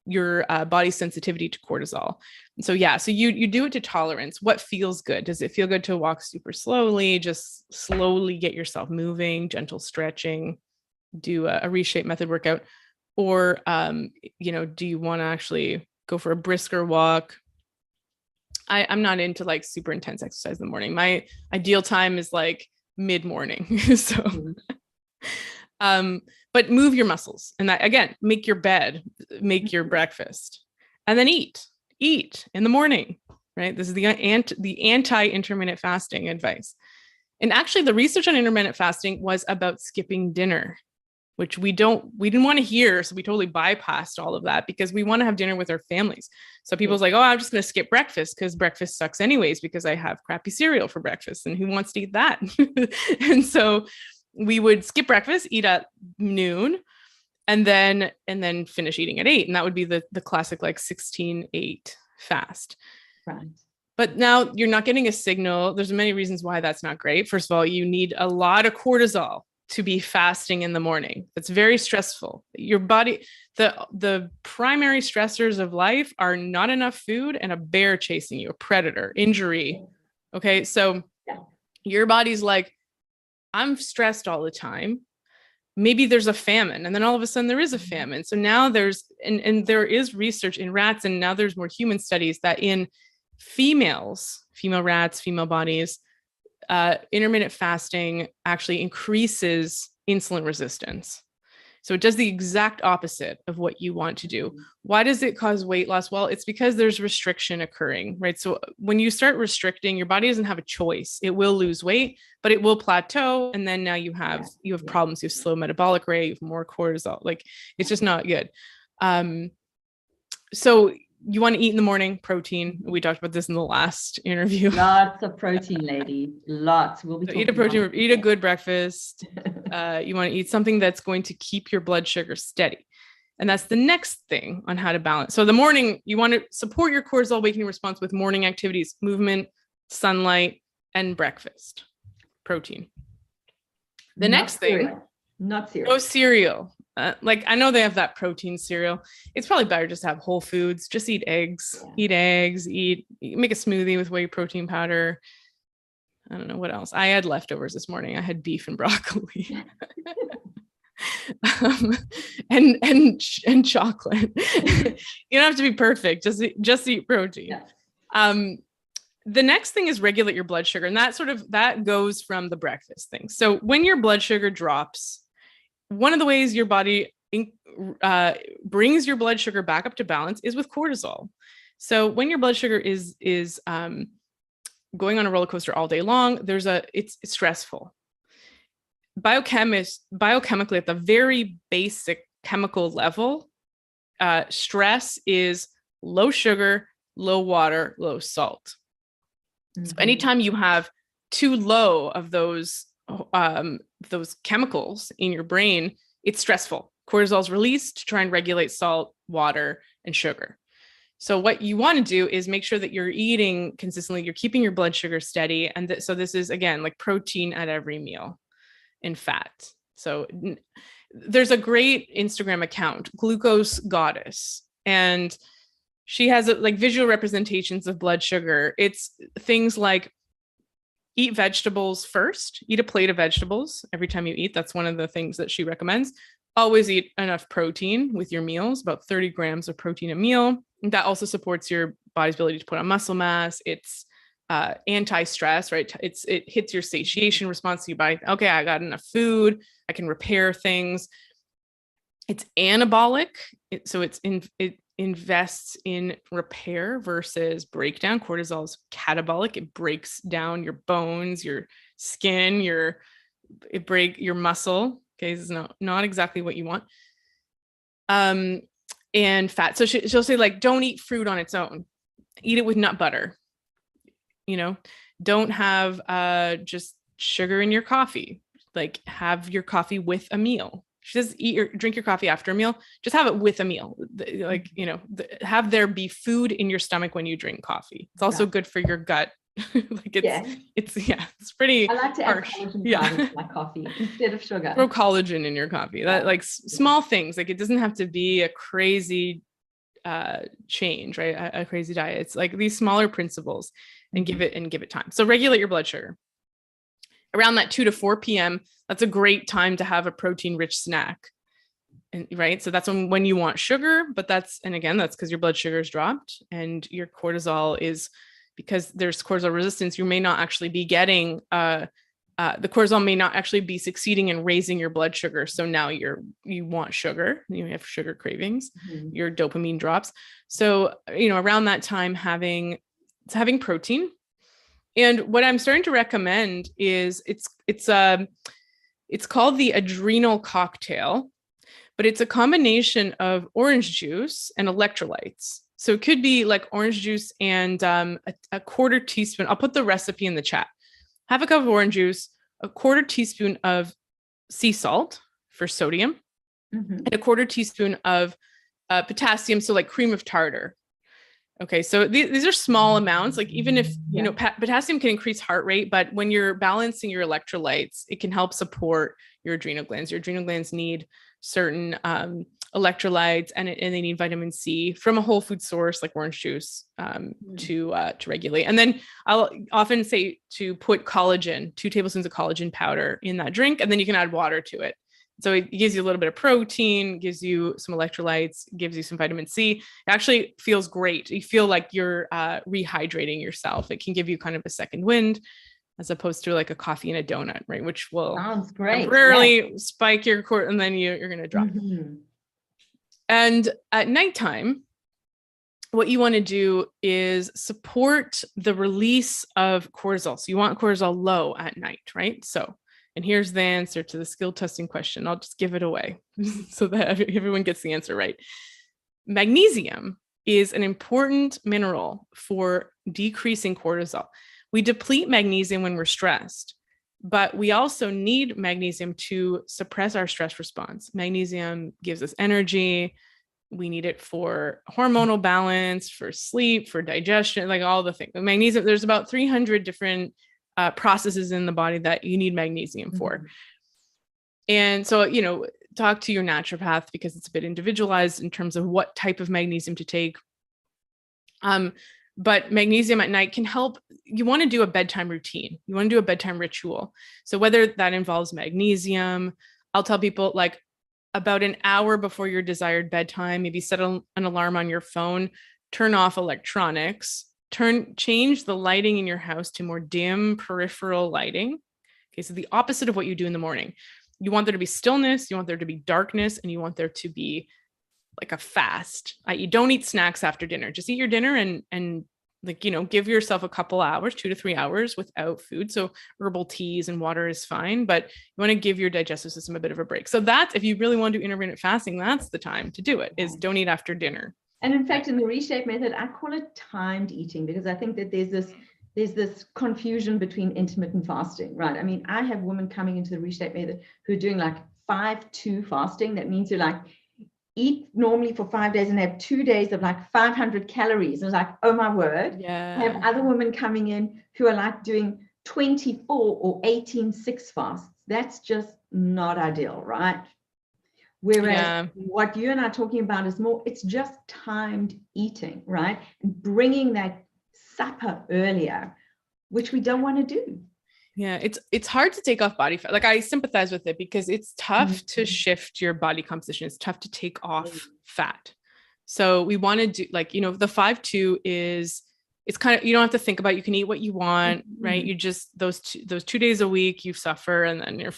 your body's sensitivity to cortisol. And so so you do it to tolerance. What feels good? Does it feel good to walk super slowly? Just slowly get yourself moving, gentle stretching, do a Reshape method workout, or do you want to actually go for a brisker walk? I'm not into like super intense exercise in the morning. My ideal time is like mid-morning. So, but move your muscles, and that, again, make your bed, make your breakfast, and then eat in the morning, right? This is the anti-intermittent fasting advice. And actually the research on intermittent fasting was about skipping dinner, which we didn't want to hear. So we totally bypassed all of that because we want to have dinner with our families. So people's like, oh, I'm just going to skip breakfast because breakfast sucks anyways, because I have crappy cereal for breakfast, and who wants to eat that? And so we would skip breakfast, eat at noon, and then finish eating at 8. And that would be the classic like 16-8 fast. Right. But now you're not getting a signal. There's many reasons why that's not great. First of all, you need a lot of cortisol to be fasting in the morning. That's very stressful. Your body, the primary stressors of life are not enough food and a bear chasing you, a predator, injury. Okay. So your body's like, I'm stressed all the time. maybe there's a famine, and then all of a sudden there is a famine. So now there's, and there is research in rats, and now there's more human studies that in females, female rats, female bodies, intermittent fasting actually increases insulin resistance. So it does the exact opposite of what you want to do. Why does it cause weight loss? Well, it's because there's restriction occurring, right? So when you start restricting, your body doesn't have a choice. It will lose weight, but it will plateau. And then now you have problems. You have slow metabolic rate, you have more cortisol. Like, it's just not good. So you want to eat in the morning, protein. We talked about this in the last interview. Lots of protein, lady. Lots. We'll be so eat a protein, eat a good breakfast. You want to eat something that's going to keep your blood sugar steady. And that's the next thing on how to balance. So the morning, you want to support your cortisol awakening response with morning activities, movement, sunlight, and breakfast, protein. The next thing, not cereal. No cereal. Like, I know they have that protein cereal. It's probably better just to have whole foods. Just eat eggs, make a smoothie with whey protein powder. I don't know what else. I had leftovers this morning. I had beef and broccoli. And chocolate. You don't have to be perfect. Just eat protein. Yeah. The next thing is regulate your blood sugar. And that goes from the breakfast thing. So when your blood sugar drops, one of the ways your body brings your blood sugar back up to balance is with cortisol. So when your blood sugar is going on a roller coaster all day long, it's stressful. Biochemically, at the very basic chemical level, stress is low sugar, low water, low salt. Mm-hmm. So anytime you have too low of those chemicals in your brain, it's stressful. Cortisol is released to try and regulate salt, water, and sugar. So what you want to do is make sure that you're eating consistently, you're keeping your blood sugar steady. And so this is, again, like protein at every meal and fat. So there's a great Instagram account, Glucose Goddess, and she has like visual representations of blood sugar. It's things like eat vegetables first, eat a plate of vegetables every time you eat. That's one of the things that she recommends. Always eat enough protein with your meals, about 30 grams of protein a meal. And that also supports your body's ability to put on muscle mass. It's anti-stress, right? It hits your satiation response. So your body, okay, I got enough food. I can repair things. It's anabolic. It invests in repair versus breakdown. Cortisol is catabolic. It breaks down your bones, your skin, your muscle. Okay, this is not exactly what you want. And fat. So she'll say, like, don't eat fruit on its own. Eat it with nut butter. Don't have just sugar in your coffee. Like, have your coffee with a meal. She says drink your coffee after a meal. Just have it with a meal. Have there be food in your stomach when you drink coffee. It's also good for your gut. Like it's pretty. I like to add collagen powder to my coffee instead of sugar. Throw collagen in your coffee. That like small things. Like, it doesn't have to be a crazy change, right? A crazy diet. It's like these smaller principles, and give it time. So regulate your blood sugar. Around that 2 to 4 p.m., that's a great time to have a protein-rich snack. And right. So that's when you want sugar, but that's because your blood sugar is dropped and your cortisol is, because there's cortisol resistance, you may not actually be getting, the cortisol may not actually be succeeding in raising your blood sugar. So now you want sugar, you have sugar cravings, your dopamine drops. So, around that time, having protein. And what I'm starting to recommend is it's called the adrenal cocktail, but it's a combination of orange juice and electrolytes. So it could be like orange juice and a quarter teaspoon. I'll put the recipe in the chat. Have a cup of orange juice, a quarter teaspoon of sea salt for sodium, and a quarter teaspoon of potassium. So like cream of tartar. Okay, so these are small amounts. Like, even if, potassium can increase heart rate, but when you're balancing your electrolytes, it can help support your adrenal glands. Your adrenal glands need certain electrolytes, and they need vitamin C from a whole food source like orange juice to regulate. And then I'll often say to put collagen, 2 tablespoons of collagen powder in that drink, and then you can add water to it. So it gives you a little bit of protein, gives you some electrolytes, gives you some vitamin C. It actually feels great. You feel like you're rehydrating yourself. It can give you kind of a second wind, as opposed to like a coffee and a donut, right? Which will sounds great. temporarily spike your core, and then you're going to drop. And at nighttime, what you want to do is support the release of cortisol. So you want cortisol low at night, right? So, and here's the answer to the skill testing question. I'll just give it away so that everyone gets the answer right. Magnesium is an important mineral for decreasing cortisol. We deplete magnesium when we're stressed, but we also need magnesium to suppress our stress response. Magnesium gives us energy. We need it for hormonal balance, for sleep, for digestion, like all the things. Magnesium, there's about 300 different processes in the body that you need magnesium for. And so, you know, talk to your naturopath because it's a bit individualized in terms of what type of magnesium to take. But magnesium at night can help. You want to do a bedtime routine. You want to do a bedtime ritual. So whether that involves magnesium, I'll tell people like about an hour before your desired bedtime, maybe set an alarm on your phone, turn off electronics, change the lighting in your house to more dim peripheral lighting. Okay, so the opposite of what you do in the morning. You want there to be stillness, you want there to be darkness, and you want there to be like a fast. You don't eat snacks after dinner. Just eat your dinner and like, you know, give yourself a couple hours, 2 to 3 hours without food. So herbal teas and water is fine, but you want to give your digestive system a bit of a break. So that's, if you really want to do intermittent fasting, that's the time to do it, is don't eat after dinner. And in fact, in the Reshape method, I call it timed eating because I think that there's this confusion between intermittent fasting, right? I mean, I have women coming into the Reshape method who are doing like 5-2 fasting. That means you're like, eat normally for 5 days and have 2 days of like 500 calories. And it's like, oh my word. Yeah. I have other women coming in who are like doing 24 or 18-6 fasts. That's just not ideal, right? Whereas what you and I are talking about is more, it's just timed eating, right? And bringing that supper earlier, which we don't want to do. Yeah, it's hard to take off body fat. Like I sympathize with it because it's tough to shift your body composition. It's tough to take off fat. So we want to do like, you know, the 5-2 is, it's kind of, you don't have to think about, you can eat what you want, right? You just, those 2 days a week you suffer and then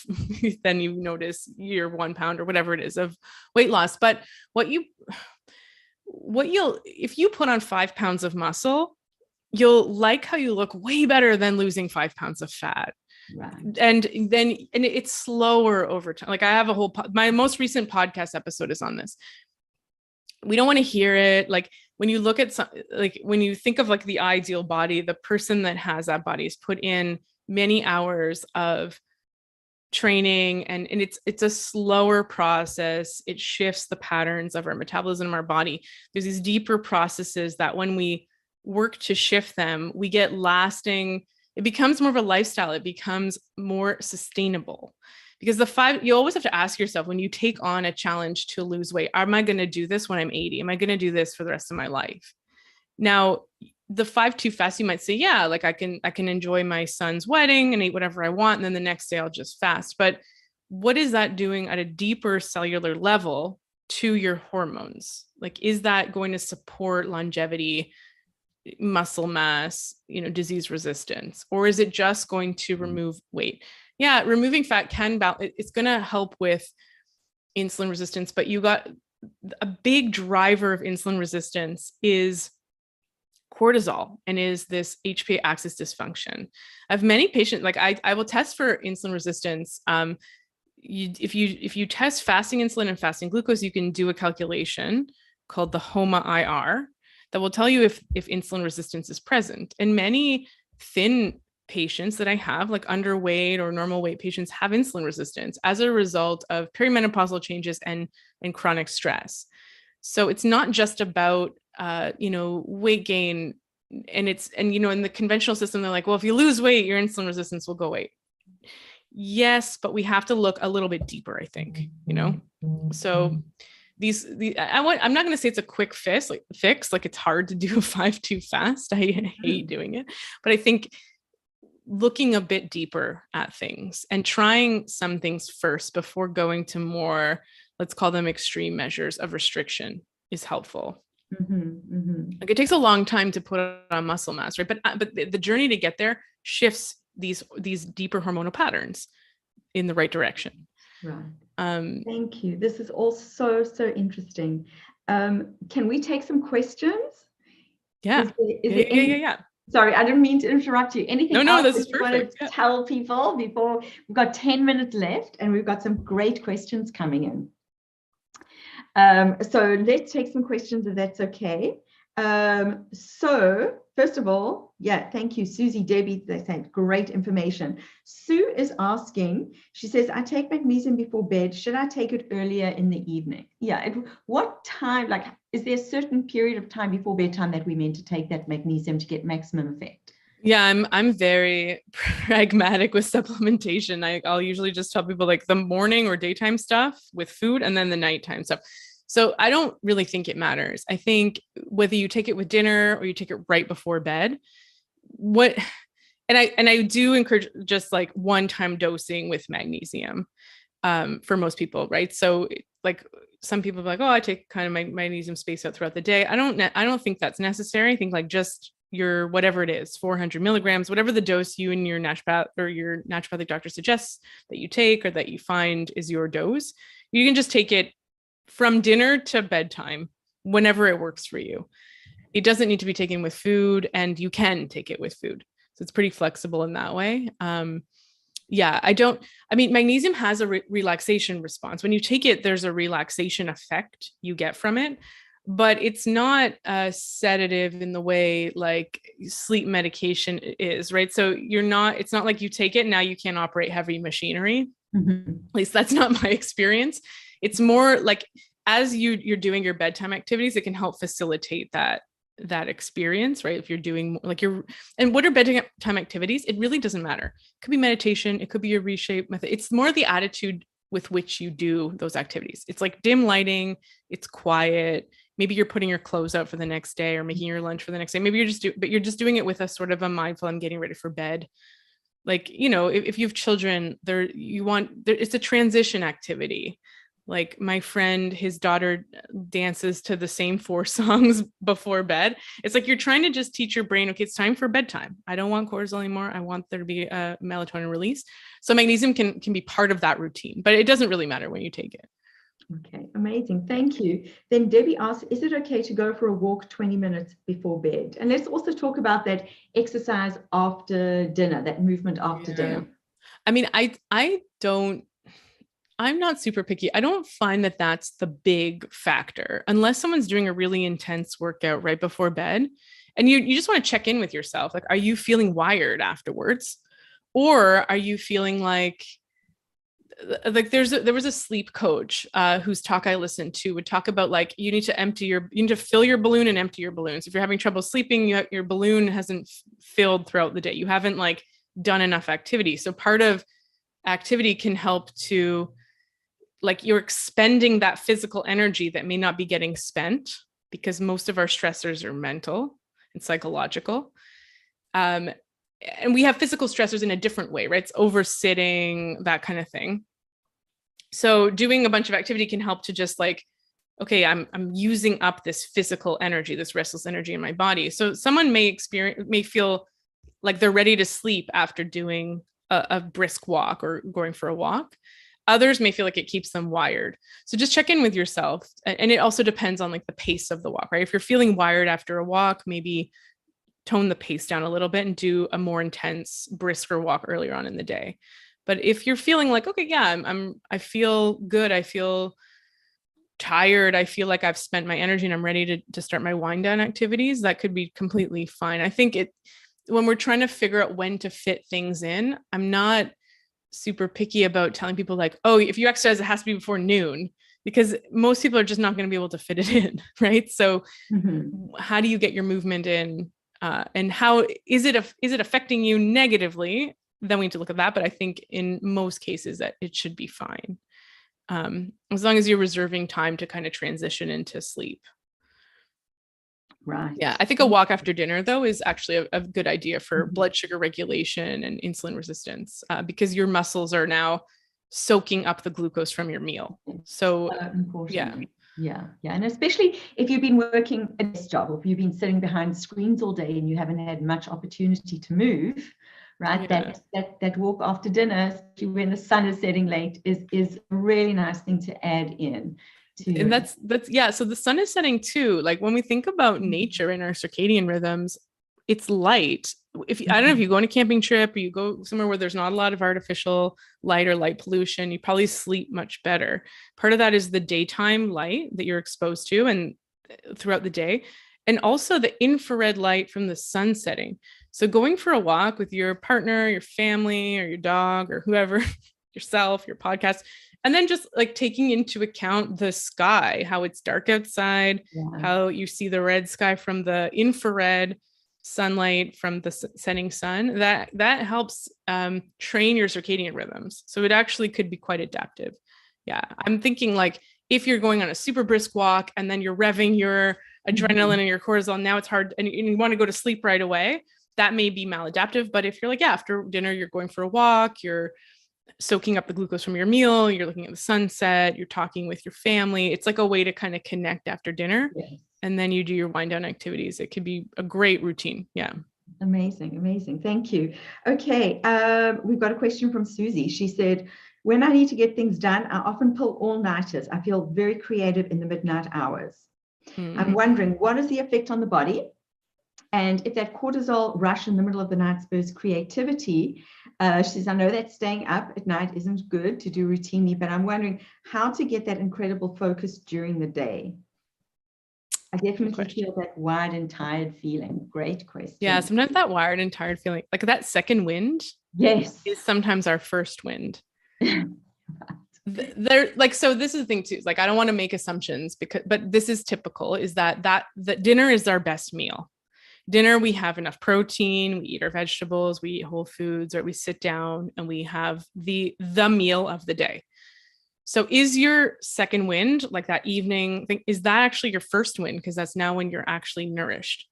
then you notice your 1 pound or whatever it is of weight loss. But if you put on 5 pounds of muscle, you'll like how you look way better than losing 5 pounds of fat. Right. And it's slower over time. Like I have my most recent podcast episode is on this. We don't want to hear it. Like when you look at when you think of like the ideal body, the person that has that body has put in many hours of training and it's a slower process. It shifts the patterns of our metabolism in our body. There's these deeper processes that when we work to shift them, we get lasting, it becomes more of a lifestyle. It becomes more sustainable because you always have to ask yourself when you take on a challenge to lose weight, am I going to do this when I'm 80? Am I going to do this for the rest of my life? Now, the 5-2 fast, you might say, yeah, like I can enjoy my son's wedding and eat whatever I want. And then the next day I'll just fast. But what is that doing at a deeper cellular level to your hormones? Like, is that going to support longevity, muscle mass, disease resistance, or is it just going to remove weight? Yeah, removing fat it's going to help with insulin resistance, but you got a big driver of insulin resistance is cortisol and is this HPA axis dysfunction. I have many patients, like I will test for insulin resistance. If you test fasting insulin and fasting glucose, you can do a calculation called the HOMA-IR that will tell you if insulin resistance is present. And many thin patients that I have, like underweight or normal weight patients, have insulin resistance as a result of perimenopausal changes and chronic stress. So it's not just about weight gain, and in the conventional system, they're like, well, if you lose weight, your insulin resistance will go away. Yes, but we have to look a little bit deeper, I think, So I'm not going to say it's a quick fix. Like it's hard to do a 5-2 fast. I hate doing it, but I think looking a bit deeper at things and trying some things first before going to more, let's call them extreme measures of restriction, is helpful. Like it takes a long time to put on muscle mass, right? But the journey to get there shifts these deeper hormonal patterns in the right direction. Right. Thank you. This is all so interesting. Can we take some questions? Yeah. Yeah. Sorry, I didn't mean to interrupt you. Anything else No, this is you perfect. want to tell people before? We've got 10 minutes left and we've got some great questions coming in. So let's take some questions if that's okay. So first of all, yeah, thank you, Susie, Debbie, they said great information. Sue is asking, she says, I take magnesium before bed. Should I take it earlier in the evening? Yeah, what time, like, is there a certain period of time before bedtime that we're meant to take that magnesium to get maximum effect? Yeah, I'm very pragmatic with supplementation. I'll usually just tell people like the morning or daytime stuff with food and then the nighttime stuff. So I don't really think it matters. I think whether you take it with dinner or you take it right before bed, and I do encourage just like one-time dosing with magnesium for most people, right? So like some people are like, oh, I take kind of my magnesium spaced out throughout the day. I don't think that's necessary. I think like just your whatever it is, 400 milligrams, whatever the dose you and your naturopath or your naturopathic doctor suggests that you take or that you find is your dose. You can just take it from dinner to bedtime, whenever it works for you. It doesn't need to be taken with food, and you can take it with food. So it's pretty flexible in that way. Magnesium has a relaxation response. When you take it, there's a relaxation effect you get from it, but it's not a sedative in the way like sleep medication is, right? So it's not like you take it and now you can't operate heavy machinery. At least that's not my experience. It's more like as you're doing your bedtime activities, it can help facilitate that experience, right? If you're doing like and what are bedtime activities? It really doesn't matter. It could be meditation. It could be your Reshape method. It's more the attitude with which you do those activities. It's like dim lighting. It's quiet. Maybe you're putting your clothes out for the next day or making your lunch for the next day. Maybe you're just doing it with a sort of a mindful, I'm getting ready for bed. Like, if you have children it's a transition activity. Like my friend, his daughter dances to the same 4 songs before bed. It's like you're trying to just teach your brain, okay, it's time for bedtime. I don't want cortisol anymore. I want there to be a melatonin release. So magnesium can be part of that routine, but it doesn't really matter when you take it. Okay, amazing. Thank you. Then Debbie asks, is it okay to go for a walk 20 minutes before bed? And let's also talk about that exercise after dinner, that movement after dinner. I mean, I'm not super picky. I don't find that that's the big factor unless someone's doing a really intense workout right before bed. And you just want to check in with yourself. Like, are you feeling wired afterwards? Or are you feeling like there was a sleep coach whose talk I listened to would talk about like you need to fill your balloon and empty your balloons. If you're having trouble sleeping, your balloon hasn't filled throughout the day. You haven't like done enough activity. So part of activity can help to like you're expending that physical energy that may not be getting spent because most of our stressors are mental and psychological. And we have physical stressors in a different way, right? It's oversitting, that kind of thing. So doing a bunch of activity can help to just like, okay, I'm using up this physical energy, this restless energy in my body. So someone may feel like they're ready to sleep after doing a brisk walk or going for a walk. Others may feel like it keeps them wired. So just check in with yourself. And it also depends on like the pace of the walk, right? If you're feeling wired after a walk, maybe tone the pace down a little bit and do a more intense, brisker walk earlier on in the day. But if you're feeling like, okay, yeah, I feel good. I feel tired. I feel like I've spent my energy and I'm ready to start my wind down activities. That could be completely fine. I think when we're trying to figure out when to fit things in, I'm not super picky about telling people like, oh, if you exercise, it has to be before noon, because most people are just not going to be able to fit it in. Right. So how do you get your movement in? And how is it affecting you negatively? Then we need to look at that. But I think in most cases that it should be fine. As long as you're reserving time to kind of transition into sleep. Right. Yeah, I think a walk after dinner, though, is actually a good idea for blood sugar regulation and insulin resistance, because your muscles are now soaking up the glucose from your meal. So, important. Yeah. And especially if you've been working a desk job, or if you've been sitting behind screens all day and you haven't had much opportunity to move, right? Yeah. That walk after dinner, especially when the sun is setting late, is a really nice thing to add in. And that's yeah. So the sun is setting too. Like when we think about nature and our circadian rhythms, it's light. I don't know if you go on a camping trip or you go somewhere where there's not a lot of artificial light or light pollution, you probably sleep much better. Part of that is the daytime light that you're exposed to and throughout the day, and also the infrared light from the sun setting. So going for a walk with your partner, your family, or your dog, or whoever, yourself, your podcast, and then just like taking into account the sky, how it's dark outside, how you see the red sky from the infrared sunlight from the setting sun, that helps train your circadian rhythms. So it actually could be quite adaptive. Yeah, I'm thinking like if you're going on a super brisk walk and then you're revving your adrenaline and your cortisol, now it's hard and you want to go to sleep right away, that may be maladaptive. But if you're like, yeah, after dinner, you're going for a walk, you're soaking up the glucose from your meal, you're looking at the sunset, you're talking with your family, it's like a way to kind of connect after dinner. And then you do your wind down activities. It could be a great routine. Yeah. Amazing. Thank you. Okay. We've got a question from Susie. She said, when I need to get things done, I often pull all-nighters. I feel very creative in the midnight hours. I'm wondering, what is the effect on the body? And if that cortisol rush in the middle of the night spurs creativity, she says, I know that staying up at night isn't good to do routinely, but I'm wondering how to get that incredible focus during the day. I definitely feel that wired and tired feeling. Great question. Yeah, sometimes that wired and tired feeling, like that second wind, is sometimes our first wind. They're like, so this is the thing too, like I don't want to make assumptions but this is typical, is that dinner is our best meal. Dinner, we have enough protein, we eat our vegetables, we eat whole foods, or we sit down and we have the meal of the day. So is your second wind, like that evening thing, is that actually your first wind? Because that's now when you're actually nourished.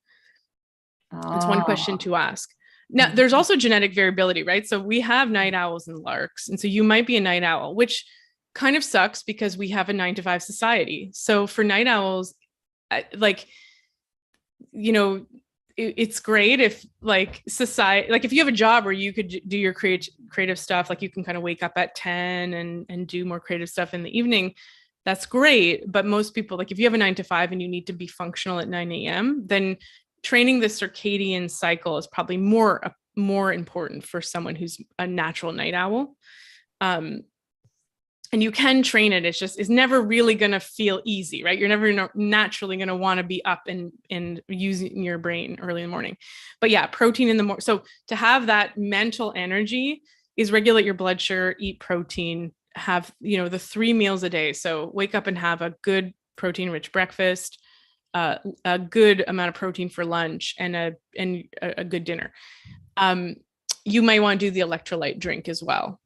That's one question to ask. Now, there's also genetic variability, right? So we have night owls and larks. And so you might be a night owl, which kind of sucks because we have a 9-to-5 society. So for night owls, like, you know, it's great if like society, like if you have a job where you could do your creative stuff, like you can kind of wake up at 10 and do more creative stuff in the evening, that's great. But most people, like if you have a 9-to-5 and you need to be functional at 9 a.m., then training the circadian cycle is probably more important for someone who's a natural night owl. And you can train it. It's never really going to feel easy, right? You're never naturally going to want to be up and using your brain early in the morning. But yeah, protein in the morning. So to have that mental energy is regulate your blood sugar, eat protein, have, the 3 meals a day. So wake up and have a good protein rich breakfast, a good amount of protein for lunch, and a good dinner. You might want to do the electrolyte drink as well.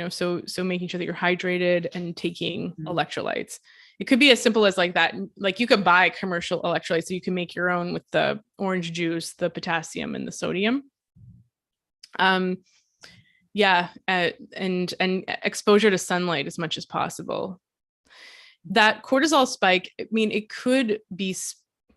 So making sure that you're hydrated and taking electrolytes. It could be as simple as like that. Like you could buy commercial electrolytes, so you can make your own with the orange juice, the potassium, and the sodium. And exposure to sunlight as much as possible. That cortisol spike, I mean, it could be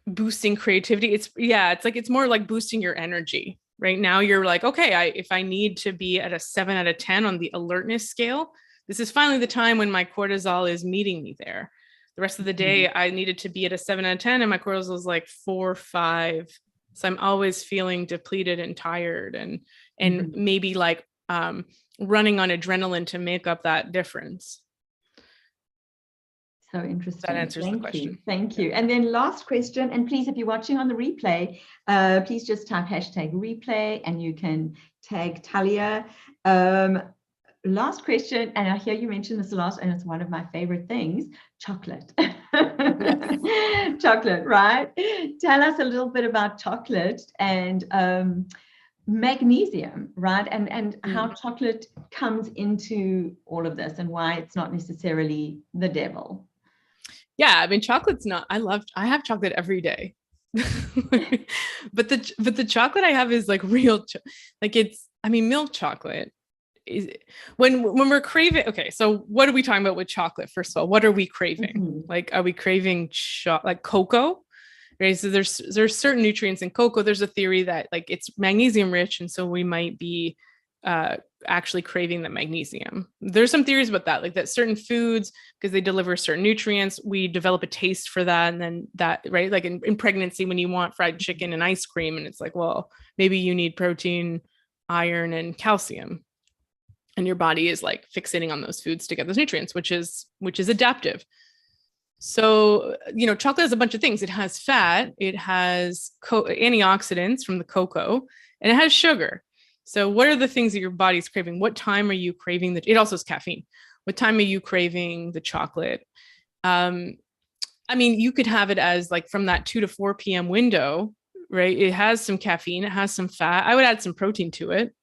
boosting creativity. It's more like boosting your energy. Right now you're like, okay, if I need to be at a 7 out of 10 on the alertness scale, this is finally the time when my cortisol is meeting me there. The rest of the day, I needed to be at a 7 out of 10 and my cortisol is like 4 or 5. So I'm always feeling depleted and tired and maybe like running on adrenaline to make up that difference. So interesting. That answers the question. Thank you. And then last question, and please, if you're watching on the replay, please just type #replay and you can tag Talia. Last question, and I hear you mention this a lot, and it's one of my favorite things, chocolate. Chocolate, right? Tell us a little bit about chocolate and magnesium, right? And how chocolate comes into all of this and why it's not necessarily the devil. Yeah, I mean, chocolate's not, I have chocolate every day. but the chocolate I have is like real, like milk chocolate is when we're craving. Okay, so what are we talking about with chocolate? First of all, what are we craving? Like, are we craving like cocoa? Right. So there's certain nutrients in cocoa. There's a theory that like it's magnesium rich, and so we might be actually craving the magnesium. There's some theories about that, like that certain foods, because they deliver certain nutrients, we develop a taste for that. And then that, right, like in pregnancy, when you want fried chicken and ice cream, and it's like, well, maybe you need protein, iron, and calcium. And your body is like fixating on those foods to get those nutrients, which is adaptive. So, chocolate has a bunch of things. It has fat, it has antioxidants from the cocoa, and it has sugar. So what are the things that your body's craving? What time are you craving it also has caffeine. What time are you craving the chocolate? You could have it as like from that 2 to 4 p.m. window, right? It has some caffeine, it has some fat. I would add some protein to it,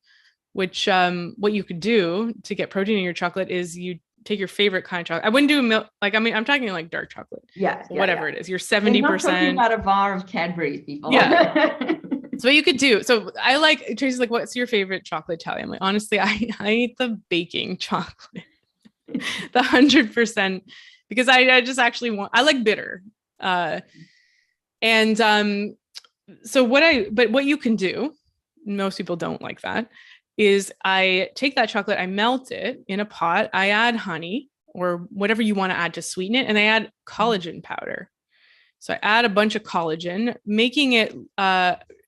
which what you could do to get protein in your chocolate is you take your favorite kind of chocolate. I wouldn't do milk. I'm talking like dark chocolate. Whatever it is. You're 70%. We're not talking about a bar of Cadbury's, people. Yeah. So what you could do. So I like, Tracy's like, what's your favorite chocolate, Talia? I'm like, honestly, I eat the baking chocolate, the 100%, because I just actually I like bitter. So what you can do, most people don't like that, is I take that chocolate, I melt it in a pot, I add honey or whatever you want to add to sweeten it, and I add collagen powder. So I add a bunch of collagen, making it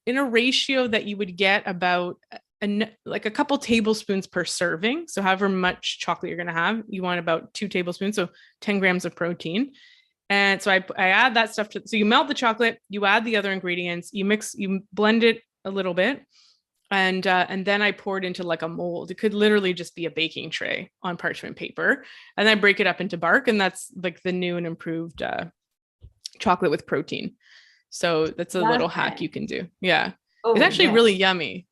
in a ratio that you would get about like a couple tablespoons per serving. So however much chocolate you're going to have, you want about 2 tablespoons, so 10 grams of protein. And so I add that stuff so you melt the chocolate, you add the other ingredients, you blend it a little bit. And then I pour it into like a mold. It could literally just be a baking tray on parchment paper. And then I break it up into bark. And that's like the new and improved chocolate with protein. So that's a little hack you can do. Yeah. It's actually really yummy.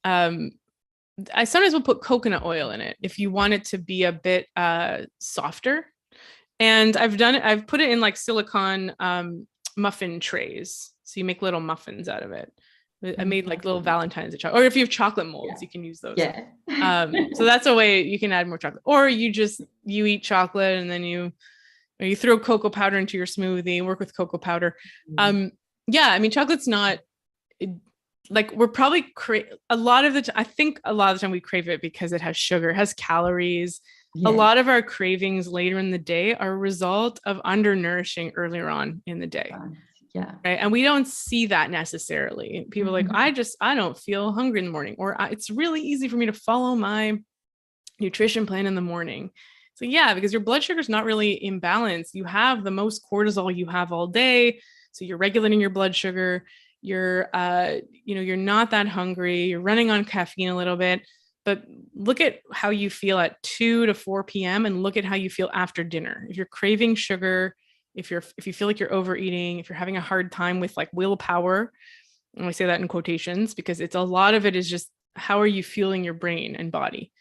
I sometimes will put coconut oil in it if you want it to be a bit softer. And I've put it in like silicone muffin trays. So you make little muffins out of it. I made like little Valentine's chocolate, or if you have chocolate molds, you can use those. Yeah. So that's a way you can add more chocolate, or you eat chocolate and then you throw cocoa powder into your smoothie, work with cocoa powder. Chocolate's not like, we're probably a lot of the time we crave it because it has sugar, it has calories. Yeah. A lot of our cravings later in the day are a result of undernourishing earlier on in the day. Yeah. Right. And we don't see that necessarily. People are like, I don't feel hungry in the morning, or it's really easy for me to follow my nutrition plan in the morning. So yeah, because your blood sugar is not really in balance. You have the most cortisol you have all day. So you're regulating your blood sugar. You're, you're not that hungry. You're running on caffeine a little bit, but look at how you feel at 2 to 4 p.m. and look at how you feel after dinner. If you're craving sugar, if you feel like you're overeating, if you're having a hard time with like willpower, and I say that in quotations because it's a lot of it is just how are you feeling your brain and body.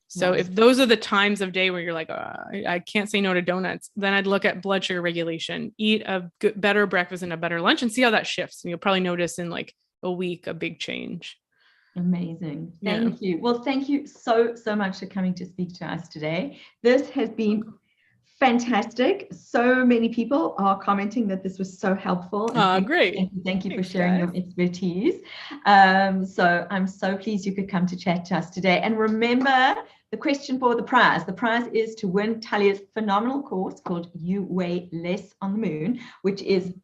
So if those are the times of day where you're like, I can't say no to donuts, then I'd look at blood sugar regulation, eat a better breakfast and a better lunch, and see how that shifts. And you'll probably notice in like a week, a big change. Amazing. Thank you. Well, thank you so much for coming to speak to us today. This has been fantastic. So many people are commenting that this was so helpful. Great. Thank you for sharing your expertise. So I'm so pleased you could come to chat to us today. And remember the question for the prize. The prize is to win Talia's phenomenal course called You Weigh Less on the Moon, which is,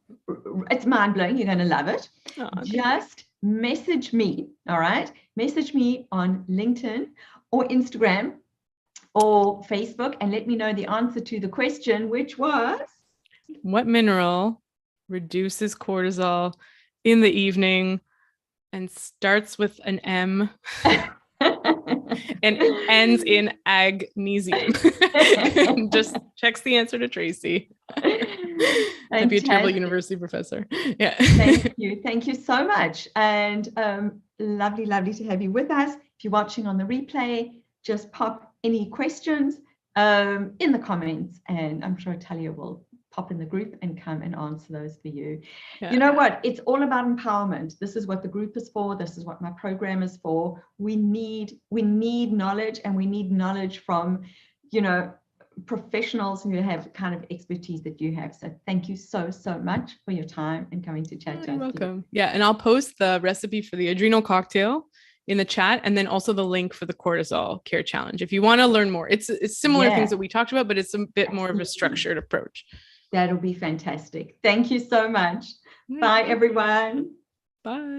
it's mind-blowing. You're going to love it. Just message me, all right? Message me on LinkedIn or Instagram or Facebook and let me know the answer to the question, which was, what mineral reduces cortisol in the evening and starts with an M and ends in magnesium? Just checks the answer to Tracy. I'd be a terrible university professor. Yeah. Thank you so much. And lovely to have you with us. If you're watching on the replay, just pop any questions in the comments, and I'm sure Talia will pop in the group and come and answer those for you. Yeah. You know what? It's all about empowerment. This is what the group is for. This is what my program is for. We need knowledge, and we need knowledge from, professionals who have kind of expertise that you have. So thank you so much for your time and coming to chat to us. You're welcome. Yeah. And I'll post the recipe for the adrenal cocktail in the chat, and then also the link for the cortisol care challenge. If you want to learn more, it's similar things that we talked about, but it's a bit more of a structured approach. That'll be fantastic. Thank you so much. Bye, everyone. Bye.